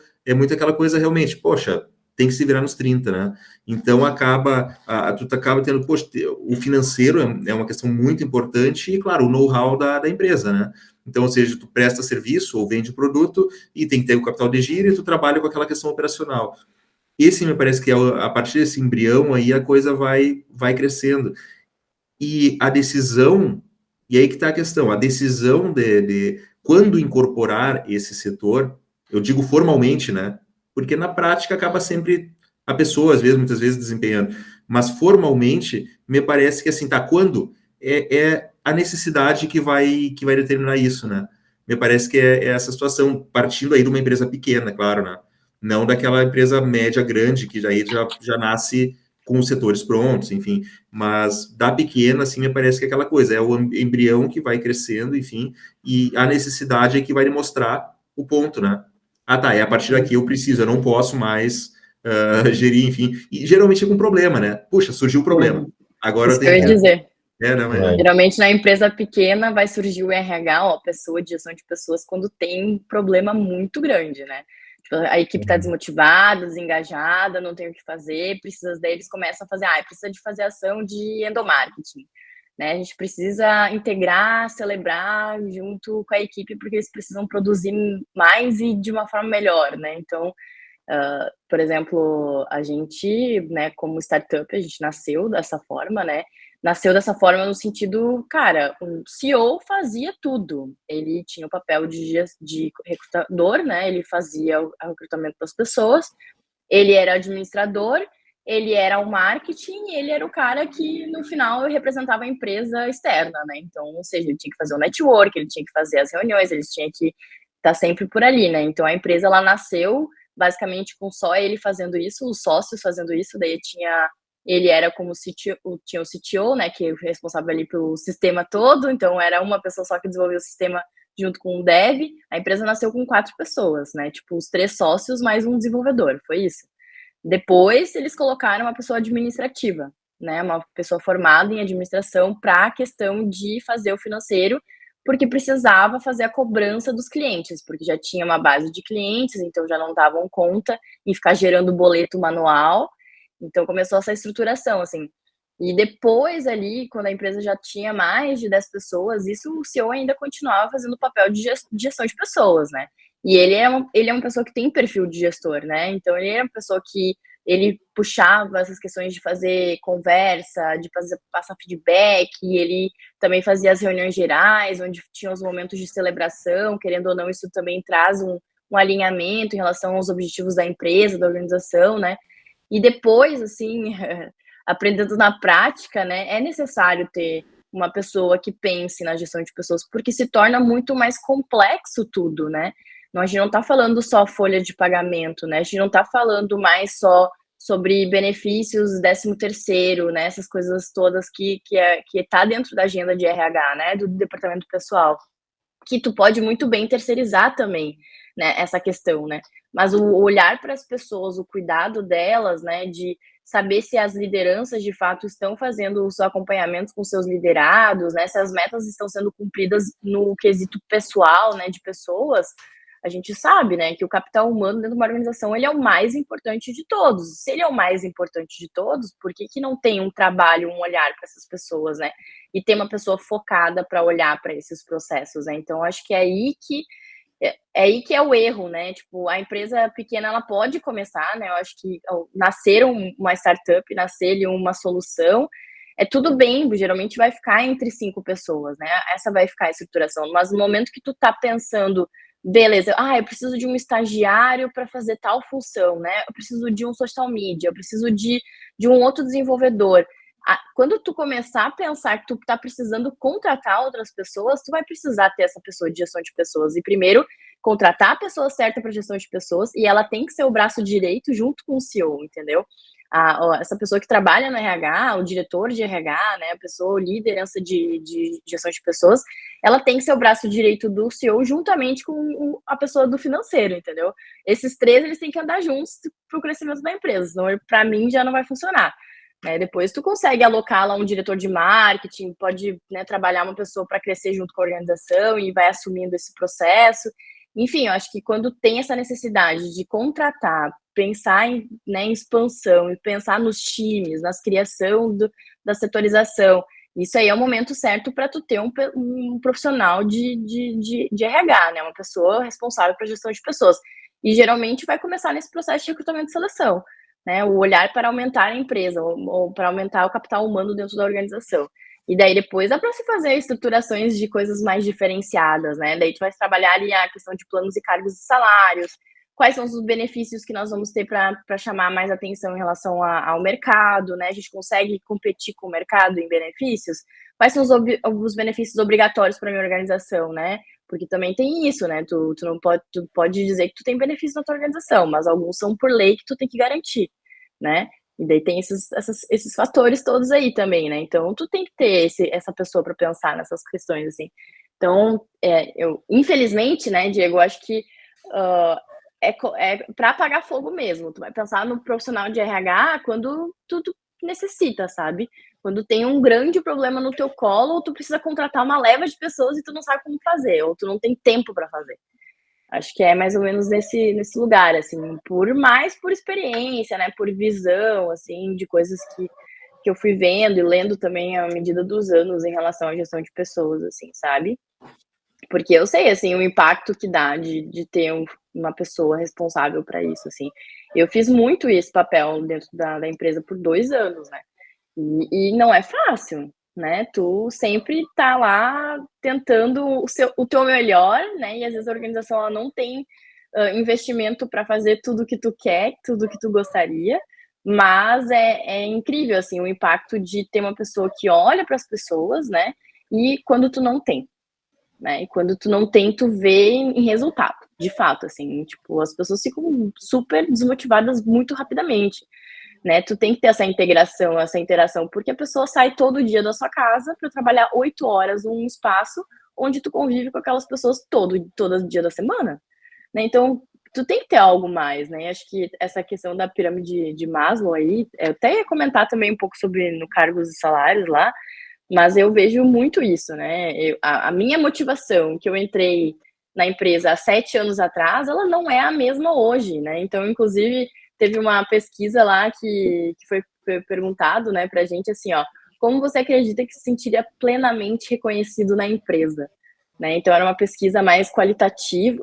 aquela coisa realmente, poxa, tem que se virar nos 30, né? Então, tu acaba tendo, poxa, o financeiro é uma questão muito importante e, claro, o know-how da empresa, né? Então, ou seja, tu presta serviço ou vende produto e tem que ter o capital de giro e tu trabalha com aquela questão operacional. Esse me parece que a partir desse embrião aí a coisa vai crescendo. E a decisão, e aí que está a questão, a decisão de quando incorporar esse setor, eu digo formalmente, né? Porque na prática acaba sempre a pessoa, às vezes, muitas vezes desempenhando, mas formalmente, me parece que assim, tá, quando é a necessidade que vai determinar isso, né? Me parece que é essa situação, partindo aí de uma empresa pequena, claro, né? Não daquela empresa média, grande, que já nasce com os setores prontos, enfim, mas da pequena, assim, me parece que é aquela coisa, é o embrião que vai crescendo, enfim, e a necessidade é que vai mostrar o ponto, né? Ah, tá, a partir daqui eu não posso mais gerir, enfim, e geralmente é com problema, né? Puxa, surgiu o problema, agora
Isso que eu ia dizer.
Geralmente
na empresa pequena vai surgir o RH, ó, pessoa de gestão de pessoas, quando tem um problema muito grande, né? Tipo, a equipe está desmotivada, desengajada, não tem o que fazer, daí eles começam a fazer, precisa de fazer ação de endomarketing, né? A gente precisa integrar, celebrar junto com a equipe, porque eles precisam produzir mais e de uma forma melhor, né? Então, por exemplo, a gente, né, como startup, a gente nasceu dessa forma, né? Nasceu dessa forma no sentido, cara, o CEO fazia tudo. Ele tinha o papel de recrutador, né? Ele fazia o recrutamento das pessoas, ele era administrador, ele era o marketing, ele era o cara que, no final, representava a empresa externa, né? Então, ou seja, ele tinha que fazer o network, ele tinha que fazer as reuniões, ele tinha que estar sempre por ali, né? Então, a empresa, ela nasceu basicamente com só ele fazendo isso, os sócios fazendo isso, daí ele era como tinha o CTO, né, que é responsável ali pelo sistema todo, então era uma pessoa só que desenvolveu o sistema junto com o dev. A empresa nasceu com 4 pessoas, né, tipo os 3 sócios mais um desenvolvedor, foi isso. Depois eles colocaram uma pessoa administrativa, né, uma pessoa formada em administração para a questão de fazer o financeiro, porque precisava fazer a cobrança dos clientes, porque já tinha uma base de clientes, então já não davam conta em ficar gerando boleto manual. Então começou essa estruturação, assim. E depois ali, quando a empresa já tinha mais de 10 pessoas, isso o CEO ainda continuava fazendo o papel de gestão de pessoas, né? E ele é uma pessoa que tem perfil de gestor, né? Então ele é uma pessoa que ele puxava essas questões de fazer conversa, de passar feedback, e ele também fazia as reuniões gerais, onde tinha os momentos de celebração, querendo ou não, isso também traz um alinhamento em relação aos objetivos da empresa, da organização, né? E depois, assim, aprendendo na prática, né, é necessário ter uma pessoa que pense na gestão de pessoas, porque se torna muito mais complexo tudo, né? A gente não está falando só folha de pagamento, né? A gente não está falando mais só sobre benefícios 13º, né? Essas coisas todas que tá dentro da agenda de RH, né? Do departamento pessoal, que tu pode muito bem terceirizar também, né? Essa questão, né? Mas o olhar para as pessoas, o cuidado delas, né? De saber se as lideranças de fato estão fazendo os acompanhamentos com seus liderados, né? Se as metas estão sendo cumpridas no quesito pessoal, né? De pessoas. A gente sabe, né, que o capital humano dentro de uma organização, ele é o mais importante de todos. Se ele é o mais importante de todos, por que não tem um trabalho, um olhar para essas pessoas, né? E ter uma pessoa focada para olhar para esses processos, né? Então, acho que é aí que é o erro, né? Tipo, a empresa pequena, ela pode começar, né? Eu acho que nascer uma startup, nascer ali uma solução, é tudo bem, geralmente vai ficar entre 5 pessoas, né? Essa vai ficar a estruturação. Mas no momento que tu tá pensando, beleza, eu preciso de um estagiário para fazer tal função, né? Eu preciso de um social media, eu preciso de um outro desenvolvedor. Quando tu começar a pensar que tu tá precisando contratar outras pessoas, tu vai precisar ter essa pessoa de gestão de pessoas. E primeiro, contratar a pessoa certa para gestão de pessoas, e ela tem que ser o braço direito junto com o CEO, entendeu? Essa pessoa que trabalha no RH, o diretor de RH, né, a pessoa, liderança de gestão de pessoas, ela tem que ser o braço direito do CEO juntamente com a pessoa do financeiro, entendeu? Esses 3, eles têm que andar juntos para o crescimento da empresa, senão, para mim, já não vai funcionar. Depois tu consegue alocar lá um diretor de marketing, pode, né, trabalhar uma pessoa para crescer junto com a organização e vai assumindo esse processo. Enfim, eu acho que quando tem essa necessidade de contratar, pensar em, né, em expansão e pensar nos times, nas criação da setorização, isso aí é o momento certo para tu ter um profissional de RH, né? Uma pessoa responsável para gestão de pessoas. E geralmente vai começar nesse processo de recrutamento e seleção, né? O olhar para aumentar a empresa ou para aumentar o capital humano dentro da organização. E daí depois dá para se fazer estruturações de coisas mais diferenciadas, né? Daí tu vai trabalhar ali a questão de planos e cargos e salários, quais são os benefícios que nós vamos ter para chamar mais atenção em relação ao mercado, né? A gente consegue competir com o mercado em benefícios? Quais são os benefícios obrigatórios para a minha organização, né? Porque também tem isso, né? Tu não pode, tu pode dizer que tu tem benefícios na tua organização, mas alguns são por lei que tu tem que garantir, né? E daí tem esses fatores todos aí também, né? Então, tu tem que ter essa pessoa para pensar nessas questões, assim. Então, infelizmente, né, Diego, eu acho que é para apagar fogo mesmo. Tu vai pensar no profissional de RH quando tu necessita, sabe? Quando tem um grande problema no teu colo, ou tu precisa contratar uma leva de pessoas e tu não sabe como fazer, ou tu não tem tempo para fazer. Acho que é mais ou menos nesse lugar, assim, por experiência, né, por visão, assim, de coisas que eu fui vendo e lendo também à medida dos anos em relação à gestão de pessoas, assim, sabe? Porque eu sei, assim, o impacto que dá de ter uma pessoa responsável para isso, assim. Eu fiz muito esse papel dentro da empresa por 2 anos, né? E não é fácil, né? Tu sempre tá lá tentando o teu melhor, né? E às vezes a organização ela não tem investimento para fazer tudo que tu quer, tudo que tu gostaria, mas é incrível, assim, o impacto de ter uma pessoa que olha para as pessoas, né? E quando tu não tem, né? E quando tu não tem, tu vê em resultado, de fato, assim, tipo, as pessoas ficam super desmotivadas muito rapidamente, né? Tu tem que ter essa integração, essa interação, porque a pessoa sai todo dia da sua casa para trabalhar 8 horas num espaço onde tu convive com aquelas pessoas todo dia da semana, né? Então, tu tem que ter algo mais, né? Acho que essa questão da pirâmide de Maslow aí, eu até ia comentar também um pouco sobre no cargos e salários lá, mas eu vejo muito isso, né? A minha motivação, que eu entrei na empresa há 7 anos atrás, ela não é a mesma hoje, né? Então, inclusive, teve uma pesquisa lá que foi perguntado, né, pra gente assim, ó, como você acredita que se sentiria plenamente reconhecido na empresa? Né? Então, era uma pesquisa mais qualitativa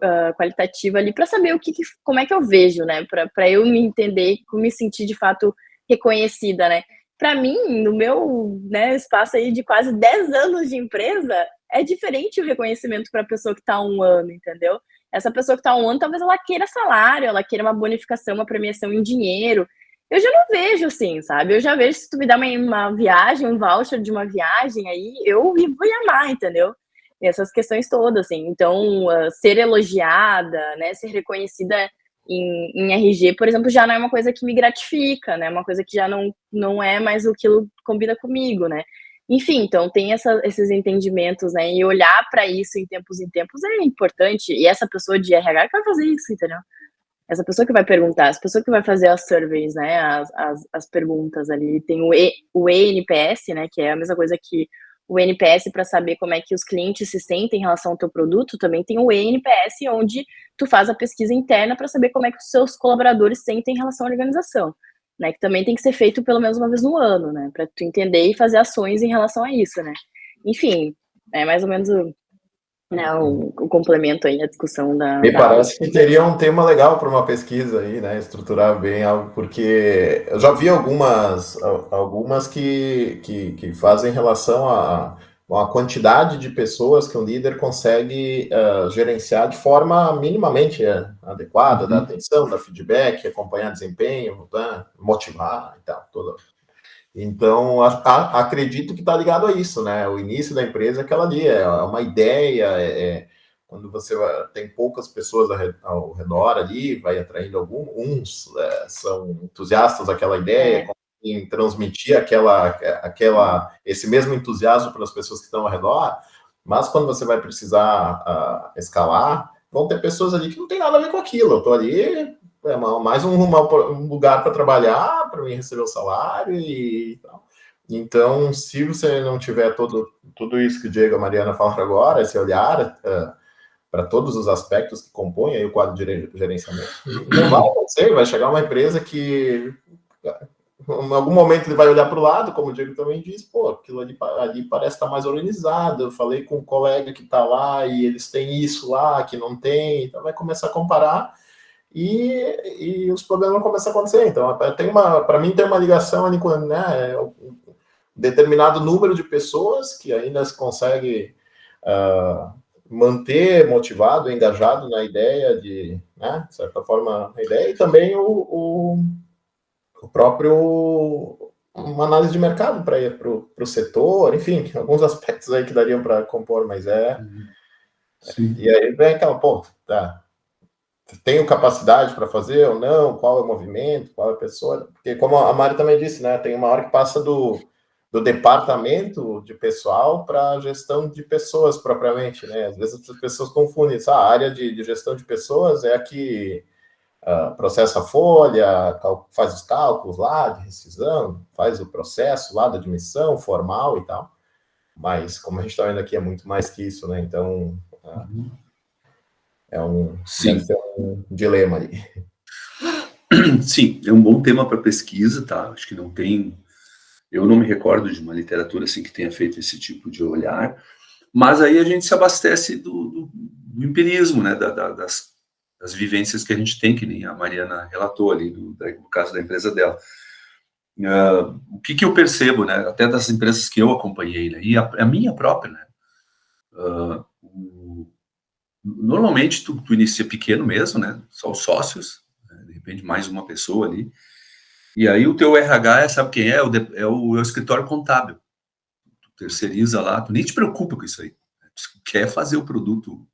ali para saber como é que eu vejo, né? Para eu me entender, me sentir de fato reconhecida, né? Para mim, no meu, né, espaço aí de quase 10 anos de empresa, é diferente o reconhecimento para a pessoa que está há 1 ano, entendeu? Essa pessoa que está há 1 ano, talvez ela queira salário, ela queira uma bonificação, uma premiação em dinheiro. Eu já não vejo assim, sabe? Eu já vejo se tu me dá uma viagem, um voucher de uma viagem aí, eu vou amar, entendeu? Essas questões todas, assim. Então, ser elogiada, né, ser reconhecida em RG, por exemplo, já não é uma coisa que me gratifica, né? Uma coisa que já não é mais o que combina comigo, né? Enfim, então tem esses entendimentos, né? E olhar para isso em tempos é importante. E essa pessoa de RH que vai fazer isso, entendeu? Essa pessoa que vai perguntar, essa pessoa que vai fazer as surveys, né? As perguntas ali. Tem o ENPS, né? Que é a mesma coisa que o NPS para saber como é que os clientes se sentem em relação ao teu produto, também tem o ENPS, onde tu faz a pesquisa interna para saber como é que os seus colaboradores sentem em relação à organização, né? Que também tem que ser feito pelo menos uma vez no ano, né? Para tu entender e fazer ações em relação a isso, né? Enfim, é mais ou menos o complemento aí, a discussão
Me parece que teria um tema legal para uma pesquisa aí, né? Estruturar bem algo, porque eu já vi algumas que fazem relação a quantidade de pessoas que um líder consegue gerenciar de forma minimamente adequada, dar atenção, dar feedback, acompanhar desempenho, né? Motivar e tal, toda. Então, acredito que está ligado a isso, né? O início da empresa é aquela ali, é uma ideia, quando você tem poucas pessoas ao redor ali, vai atraindo uns são entusiastas daquela ideia, conseguem transmitir esse mesmo entusiasmo para as pessoas que estão ao redor, mas quando você vai precisar escalar, vão ter pessoas ali que não tem nada a ver com aquilo. Eu estou ali, mais um lugar para trabalhar, para mim receber o salário e tal. Então, se você não tiver tudo isso que o Diego e a Mariana falaram agora, esse olhar, para todos os aspectos que compõem aí o quadro de gerenciamento. Não vai acontecer, vai chegar uma empresa que em algum momento ele vai olhar para o lado, como o Diego também disse, pô, aquilo ali parece estar mais organizado, eu falei com um colega que está lá e eles têm isso lá que não tem, então vai começar a comparar e os problemas vão começar a acontecer. Então, para mim tem uma ligação ali com, né, um determinado número de pessoas que ainda se consegue manter motivado, engajado na ideia de, né, de certa forma, a ideia, e também o próprio, uma análise de mercado para ir para o setor, enfim, alguns aspectos aí que dariam para compor, mas
Sim.
E aí vem aquela, pô, tá, tenho capacidade para fazer ou não, qual é o movimento, qual é a pessoa, porque como a Mari também disse, né, tem uma hora que passa do departamento de pessoal para a gestão de pessoas propriamente, né, às vezes as pessoas confundem isso, a área de gestão de pessoas é a que processa a folha, faz os cálculos lá de rescisão, faz o processo lá da admissão formal e tal, mas como a gente está vendo aqui é muito mais que isso, né, então deve ser um dilema ali.
Sim, é um bom tema para pesquisa, tá? Acho que não tem... Eu não me recordo de uma literatura assim que tenha feito esse tipo de olhar, mas aí a gente se abastece do empirismo, né? Das vivências que a gente tem, que nem a Mariana relatou ali, no caso da empresa dela. O que eu percebo, né? Até das empresas que eu acompanhei, né? E a minha própria, né? Normalmente tu inicia pequeno mesmo, né? Só os sócios, né? De repente mais uma pessoa ali. E aí o teu RH, sabe quem é? É o escritório contábil. Tu terceiriza lá, tu nem te preocupa com isso aí. Tu quer fazer o produto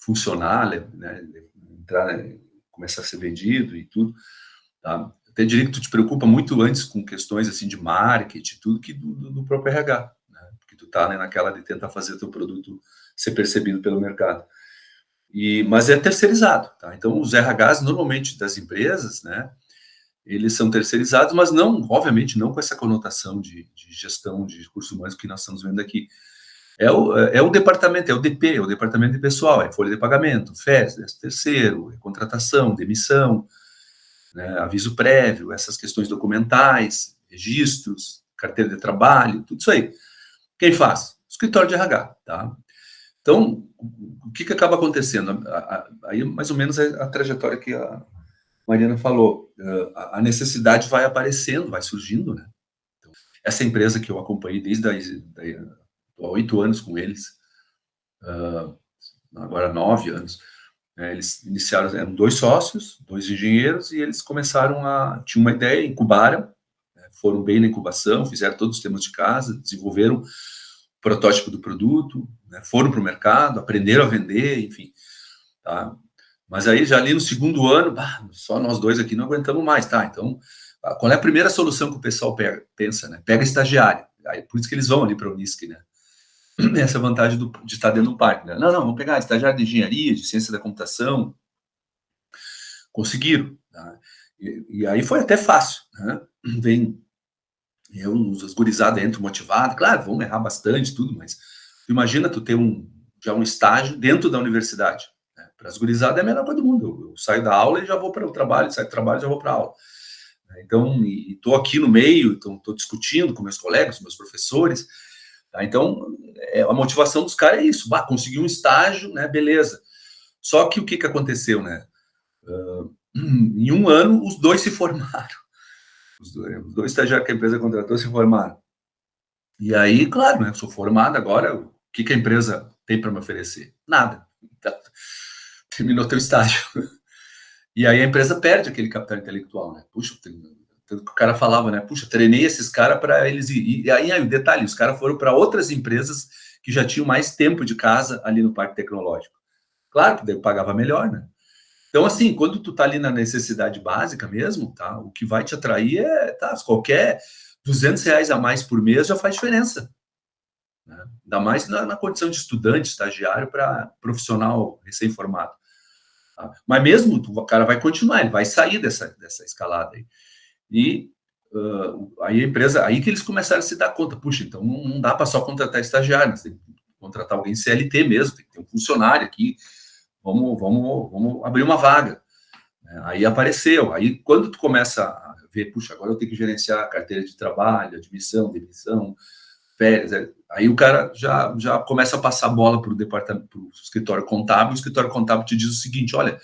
funcionar, né? Entrar, né? Começar a ser vendido e tudo. Tá? Até diria que tu te preocupa muito antes com questões assim de marketing, tudo, que do próprio RH. Né? Porque tu tá, né, naquela de tentar fazer teu produto ser percebido pelo mercado. Mas é terceirizado. Tá? Então, os RHs, normalmente, das empresas, né? Eles são terceirizados, mas não, obviamente, não com essa conotação de gestão de recursos humanos que nós estamos vendo aqui. É o departamento, é o DP, é o departamento de pessoal, é folha de pagamento, férias, terceiro, é contratação, demissão, né, aviso prévio, essas questões documentais, registros, carteira de trabalho, tudo isso aí. Quem faz? Escritório de RH, tá? Então, o que acaba acontecendo? Aí, mais ou menos, a trajetória que a Mariana falou, a necessidade vai aparecendo, vai surgindo, né? Então, essa empresa que eu acompanhei desde há 8 anos com eles, agora 9 anos, eles iniciaram, eram 2 sócios, 2 engenheiros, e eles tinham uma ideia, incubaram, foram bem na incubação, fizeram todos os temas de casa, desenvolveram o protótipo do produto, né, foram para o mercado, aprenderam a vender, enfim, tá? Mas aí, já ali no segundo ano, só nós 2 aqui não aguentamos mais, tá? Então, qual é a primeira solução que o pessoal pensa, né? Pega estagiário. Aí, por isso que eles vão ali para o Unisc, né? Essa vantagem de estar dentro do parque, né? Não, vamos pegar estagiário de engenharia, de ciência da computação. Conseguiram. Tá? E aí foi até fácil, né? Vem os gurizados entram motivados, claro, vão errar bastante, tudo, mas imagina tu ter já um estágio dentro da universidade. Para as gurizadas é a melhor coisa do mundo. Eu saio da aula e já vou para o trabalho, saio do trabalho e já vou para a aula. Então, estou aqui no meio, estou discutindo com meus colegas, com meus professores. Tá? Então, a motivação dos caras é isso. Conseguir um estágio, né? Beleza. Só que o que aconteceu, né? Em 1 ano, os 2 se formaram. Os dois estagiários que a empresa contratou se formaram. E aí, claro, né? Sou formado agora, o que a empresa tem para me oferecer? Nada. Terminou teu estágio. E aí a empresa perde aquele capital intelectual, né? Puxa, tanto que o cara falava, né? Puxa, treinei esses caras para eles ir. E aí o detalhe, os caras foram para outras empresas que já tinham mais tempo de casa ali no parque tecnológico. Claro que daí pagava melhor, né? Então, assim, quando tu tá ali na necessidade básica mesmo, tá? O que vai te atrair qualquer R$200 a mais por mês já faz diferença. Né? Ainda mais na condição de estudante, estagiário para profissional recém-formado. Tá? Mas mesmo o cara vai continuar, ele vai sair dessa escalada aí. E aí a empresa, aí que eles começaram a se dar conta, puxa, então não dá para só contratar estagiários, tem que contratar alguém CLT mesmo, tem que ter um funcionário aqui, vamos abrir uma vaga. Aí apareceu, aí quando tu começa a ver, puxa, agora eu tenho que gerenciar a carteira de trabalho, admissão, demissão, férias, aí o cara já começa a passar a bola para o departamento, para o escritório contábil, o escritório contábil te diz o seguinte, olha,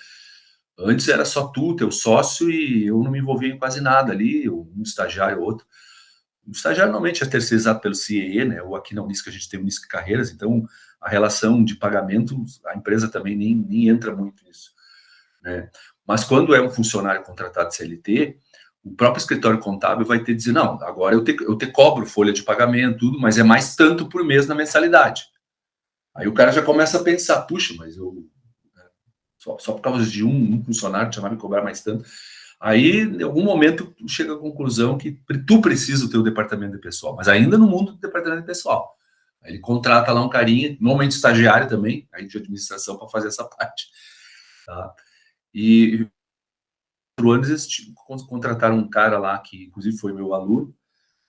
antes era só tu, teu sócio, e eu não me envolvia em quase nada ali, um estagiário ou outro. O estagiário normalmente é terceirizado pelo CIE, né, ou aqui na Unisc a gente tem Unisc Carreiras, então a relação de pagamento, a empresa também nem entra muito nisso, né. Mas quando é um funcionário contratado CLT, o próprio escritório contábil vai ter que dizer, não, agora eu te cobro folha de pagamento, tudo, mas é mais tanto por mês na mensalidade. Aí o cara já começa a pensar, puxa, mas eu só por causa de um funcionário já vai me cobrar mais tanto. Aí, em algum momento, tu chega à conclusão que tu precisa do teu departamento de pessoal, mas ainda no mundo do departamento de pessoal. Aí ele contrata lá um carinha, normalmente estagiário também, aí de administração, para fazer essa parte. Tá? E por anos eles contrataram um cara lá, que inclusive foi meu aluno,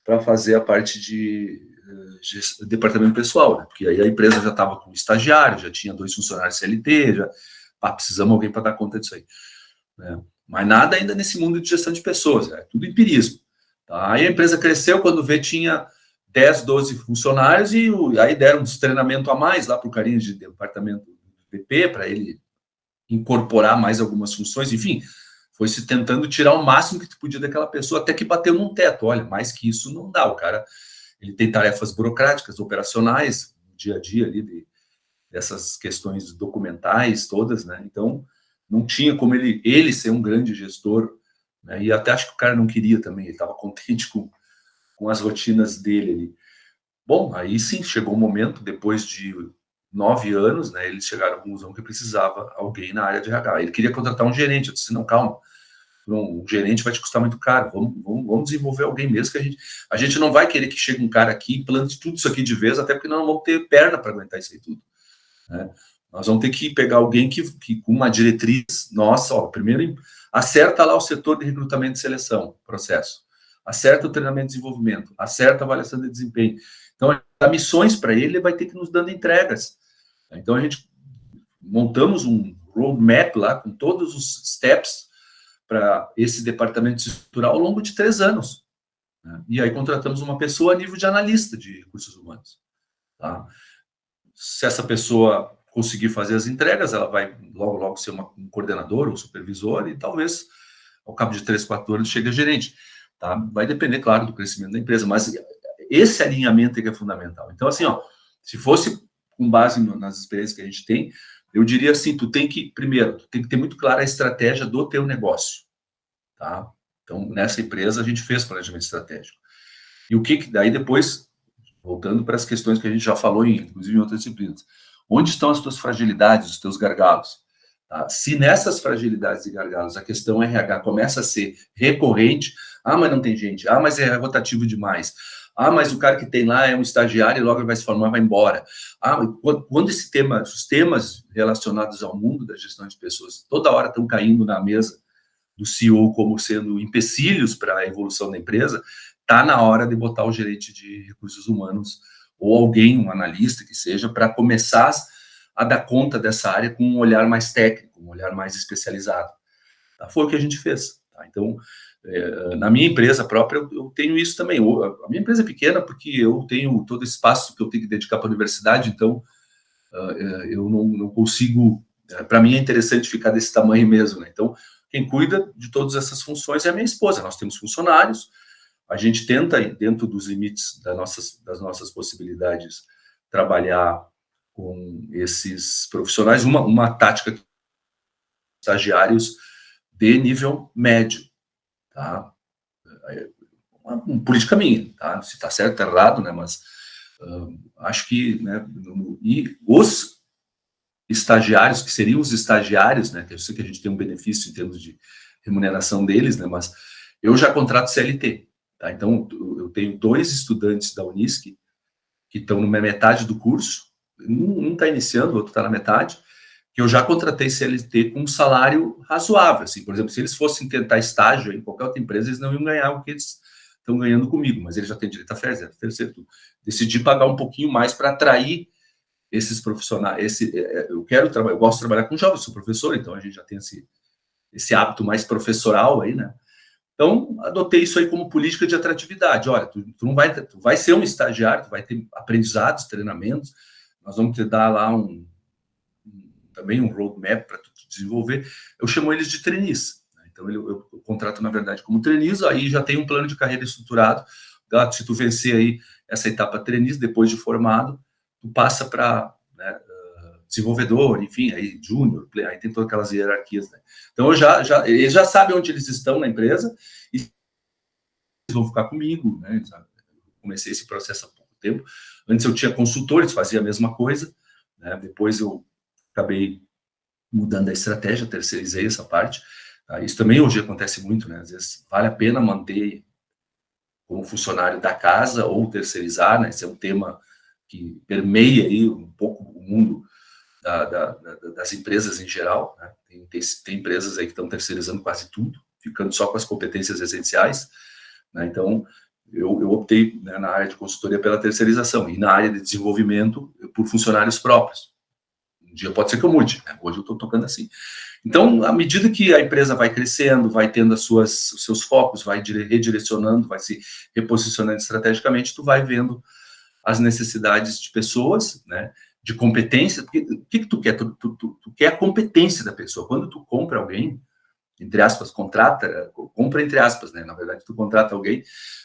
para fazer a parte de departamento pessoal, né? Porque aí a empresa já estava com estagiário, já tinha 2 funcionários CLT, precisamos de alguém para dar conta disso aí. Né? Mas nada ainda nesse mundo de gestão de pessoas, é tudo empirismo. Tá? Aí a empresa cresceu, quando vê, tinha 10, 12 funcionários, e aí deram uns treinamento a mais lá para o carinha de departamento do PP, para ele incorporar mais algumas funções, enfim, foi se tentando tirar o máximo que tu podia daquela pessoa, até que bateu num teto. Olha, mais que isso não dá, o cara, ele tem tarefas burocráticas, operacionais, no dia a dia ali, dessas questões documentais todas, né, então não tinha como ele ser um grande gestor, né, e até acho que o cara não queria também, ele estava contente com as rotinas dele ali. Bom, aí sim, chegou o momento, depois de 9 anos, né, eles chegaram à conclusão que precisava alguém na área de RH. Ele queria contratar um gerente, eu disse, não, calma, um gerente vai te custar muito caro, vamos desenvolver alguém mesmo, que a gente não vai querer que chegue um cara aqui e plante tudo isso aqui de vez, até porque nós não vamos ter perna para aguentar isso aí tudo. Né? Nós vamos ter que pegar alguém que com uma diretriz, nossa, ó, primeiro acerta lá o setor de recrutamento e seleção, processo, acerta o treinamento e desenvolvimento, acerta a avaliação de desempenho. Então, as missões para ele vai ter que nos dando entregas. Então, a gente montamos um roadmap lá com todos os steps para esse departamento estrutural ao longo de 3 anos. Né? E aí contratamos uma pessoa a nível de analista de recursos humanos. Tá? Se essa pessoa conseguir fazer as entregas, ela vai logo ser um coordenador ou supervisor, e talvez, ao cabo de 3, 4 anos, chegue a gerente. Tá? Vai depender, claro, do crescimento da empresa, mas esse alinhamento é que é fundamental. Então, assim, ó, se fosse com base nas experiências que a gente tem, eu diria assim, primeiro, tu tem que ter muito clara a estratégia do teu negócio. Tá? Então, nessa empresa, a gente fez planejamento estratégico. E o que daí depois, voltando para as questões que a gente já falou, inclusive em outras disciplinas, onde estão as tuas fragilidades, os teus gargalos? Tá? Se nessas fragilidades e gargalos a questão RH começa a ser recorrente, mas não tem gente, mas é rotativo demais, mas o cara que tem lá é um estagiário e logo ele vai se formar e vai embora. Quando os temas relacionados ao mundo da gestão de pessoas toda hora estão caindo na mesa do CEO como sendo empecilhos para a evolução da empresa, está na hora de botar o gerente de recursos humanos ou alguém, um analista que seja, para começar a dar conta dessa área com um olhar mais técnico, um olhar mais especializado. Tá? Foi o que a gente fez. Tá? Então, na minha empresa própria, eu tenho isso também. A minha empresa é pequena porque eu tenho todo esse espaço que eu tenho que dedicar para a universidade, então eu não consigo... Para mim é interessante ficar desse tamanho mesmo. Né? Então, quem cuida de todas essas funções é a minha esposa. Nós temos funcionários, a gente tenta, dentro dos limites das nossas possibilidades, trabalhar com esses profissionais. Uma tática que estagiários de nível médio, tá? Uma política minha, tá? Se está certo, está errado, né? Mas acho que, né? E os estagiários, que seriam os estagiários, né? Que eu sei que a gente tem um benefício em termos de remuneração deles, né? Mas eu já contrato CLT, tá? Então eu tenho 2 estudantes da Unisc que estão na metade do curso, um está iniciando, o outro está na metade, que eu já contratei CLT com um salário razoável. Assim, por exemplo, se eles fossem tentar estágio em qualquer outra empresa, eles não iam ganhar o que eles estão ganhando comigo, mas eles já têm direito a férias, terceiro tudo. Decidi pagar um pouquinho mais para atrair esses profissionais, eu gosto de trabalhar com jovens, sou professor, então a gente já tem esse hábito mais professoral aí, né? Então, adotei isso aí como política de atratividade. Olha, tu vai ser um estagiário, tu vai ter aprendizados, treinamentos, nós vamos te dar lá também um roadmap para tu desenvolver. Eu chamo eles de trainees. Né? Então, eu contrato, na verdade, como trainees, aí já tem um plano de carreira estruturado. Tá? Se tu vencer aí essa etapa trainees, depois de formado, tu passa para, né, desenvolvedor, enfim, aí júnior, aí tem todas aquelas hierarquias, né? Então, eles já sabem onde eles estão na empresa e eles vão ficar comigo, né? Comecei esse processo há pouco tempo. Antes eu tinha consultores, fazia a mesma coisa, né? Depois eu acabei mudando a estratégia, terceirizei essa parte. Tá? Isso também hoje acontece muito, né? Às vezes vale a pena manter como funcionário da casa ou terceirizar, né? Esse é um tema que permeia aí um pouco o mundo das empresas em geral, né? Tem empresas aí que estão terceirizando quase tudo, ficando só com as competências essenciais, né? Então, eu optei, né, na área de consultoria pela terceirização e na área de desenvolvimento por funcionários próprios. Um dia pode ser que eu mude, né? Hoje eu estou tocando assim. Então, à medida que a empresa vai crescendo, vai tendo os seus focos, vai redirecionando, vai se reposicionando estrategicamente, tu vai vendo as necessidades de pessoas, né, de competência. Porque, o que tu quer? Tu quer a competência da pessoa. Quando tu compra alguém, entre aspas, compra entre aspas, né? Na verdade, tu contrata alguém,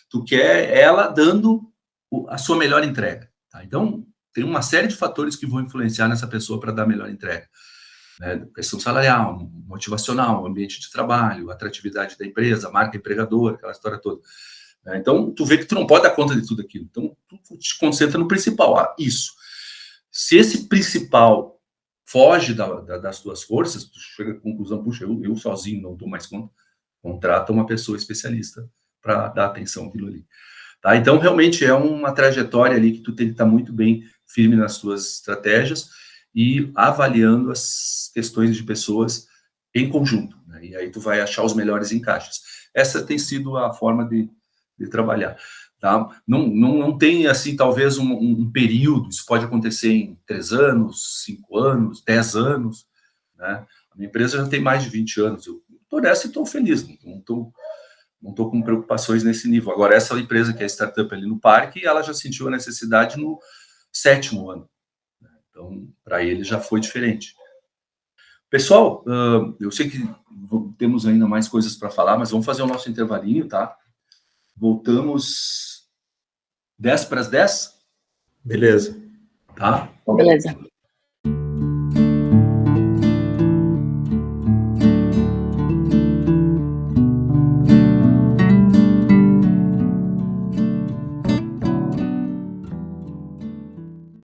tu quer ela dando a sua melhor entrega. Tá? Então, tem uma série de fatores que vão influenciar nessa pessoa para dar a melhor entrega. Né? Questão salarial, motivacional, ambiente de trabalho, atratividade da empresa, marca empregadora, aquela história toda. Então, tu vê que tu não pode dar conta de tudo aquilo. Então, tu te concentra no principal. Isso. Se esse principal foge das tuas forças, tu chega à conclusão, puxa, eu sozinho não dou mais conta, contrata uma pessoa especialista para dar atenção àquilo ali. Tá? Então, realmente, é uma trajetória ali que tu tem que estar muito bem firme nas tuas estratégias e avaliando as questões de pessoas em conjunto. Né? E aí tu vai achar os melhores encaixes. Essa tem sido a forma de trabalhar. Tá? Não tem, assim, talvez um período, isso pode acontecer em 3 anos, 5 anos, 10 anos, né? A minha empresa já tem mais de 20 anos, eu estou nessa e estou feliz, não estou com preocupações nesse nível. Agora, essa empresa que é a startup ali no parque, ela já sentiu a necessidade no 7º ano, né? Então, para ele já foi diferente. Pessoal, eu sei que temos ainda mais coisas para falar, mas vamos fazer o nosso intervalinho, tá? Voltamos 10 para as 10?
Beleza.
Tá?
Beleza.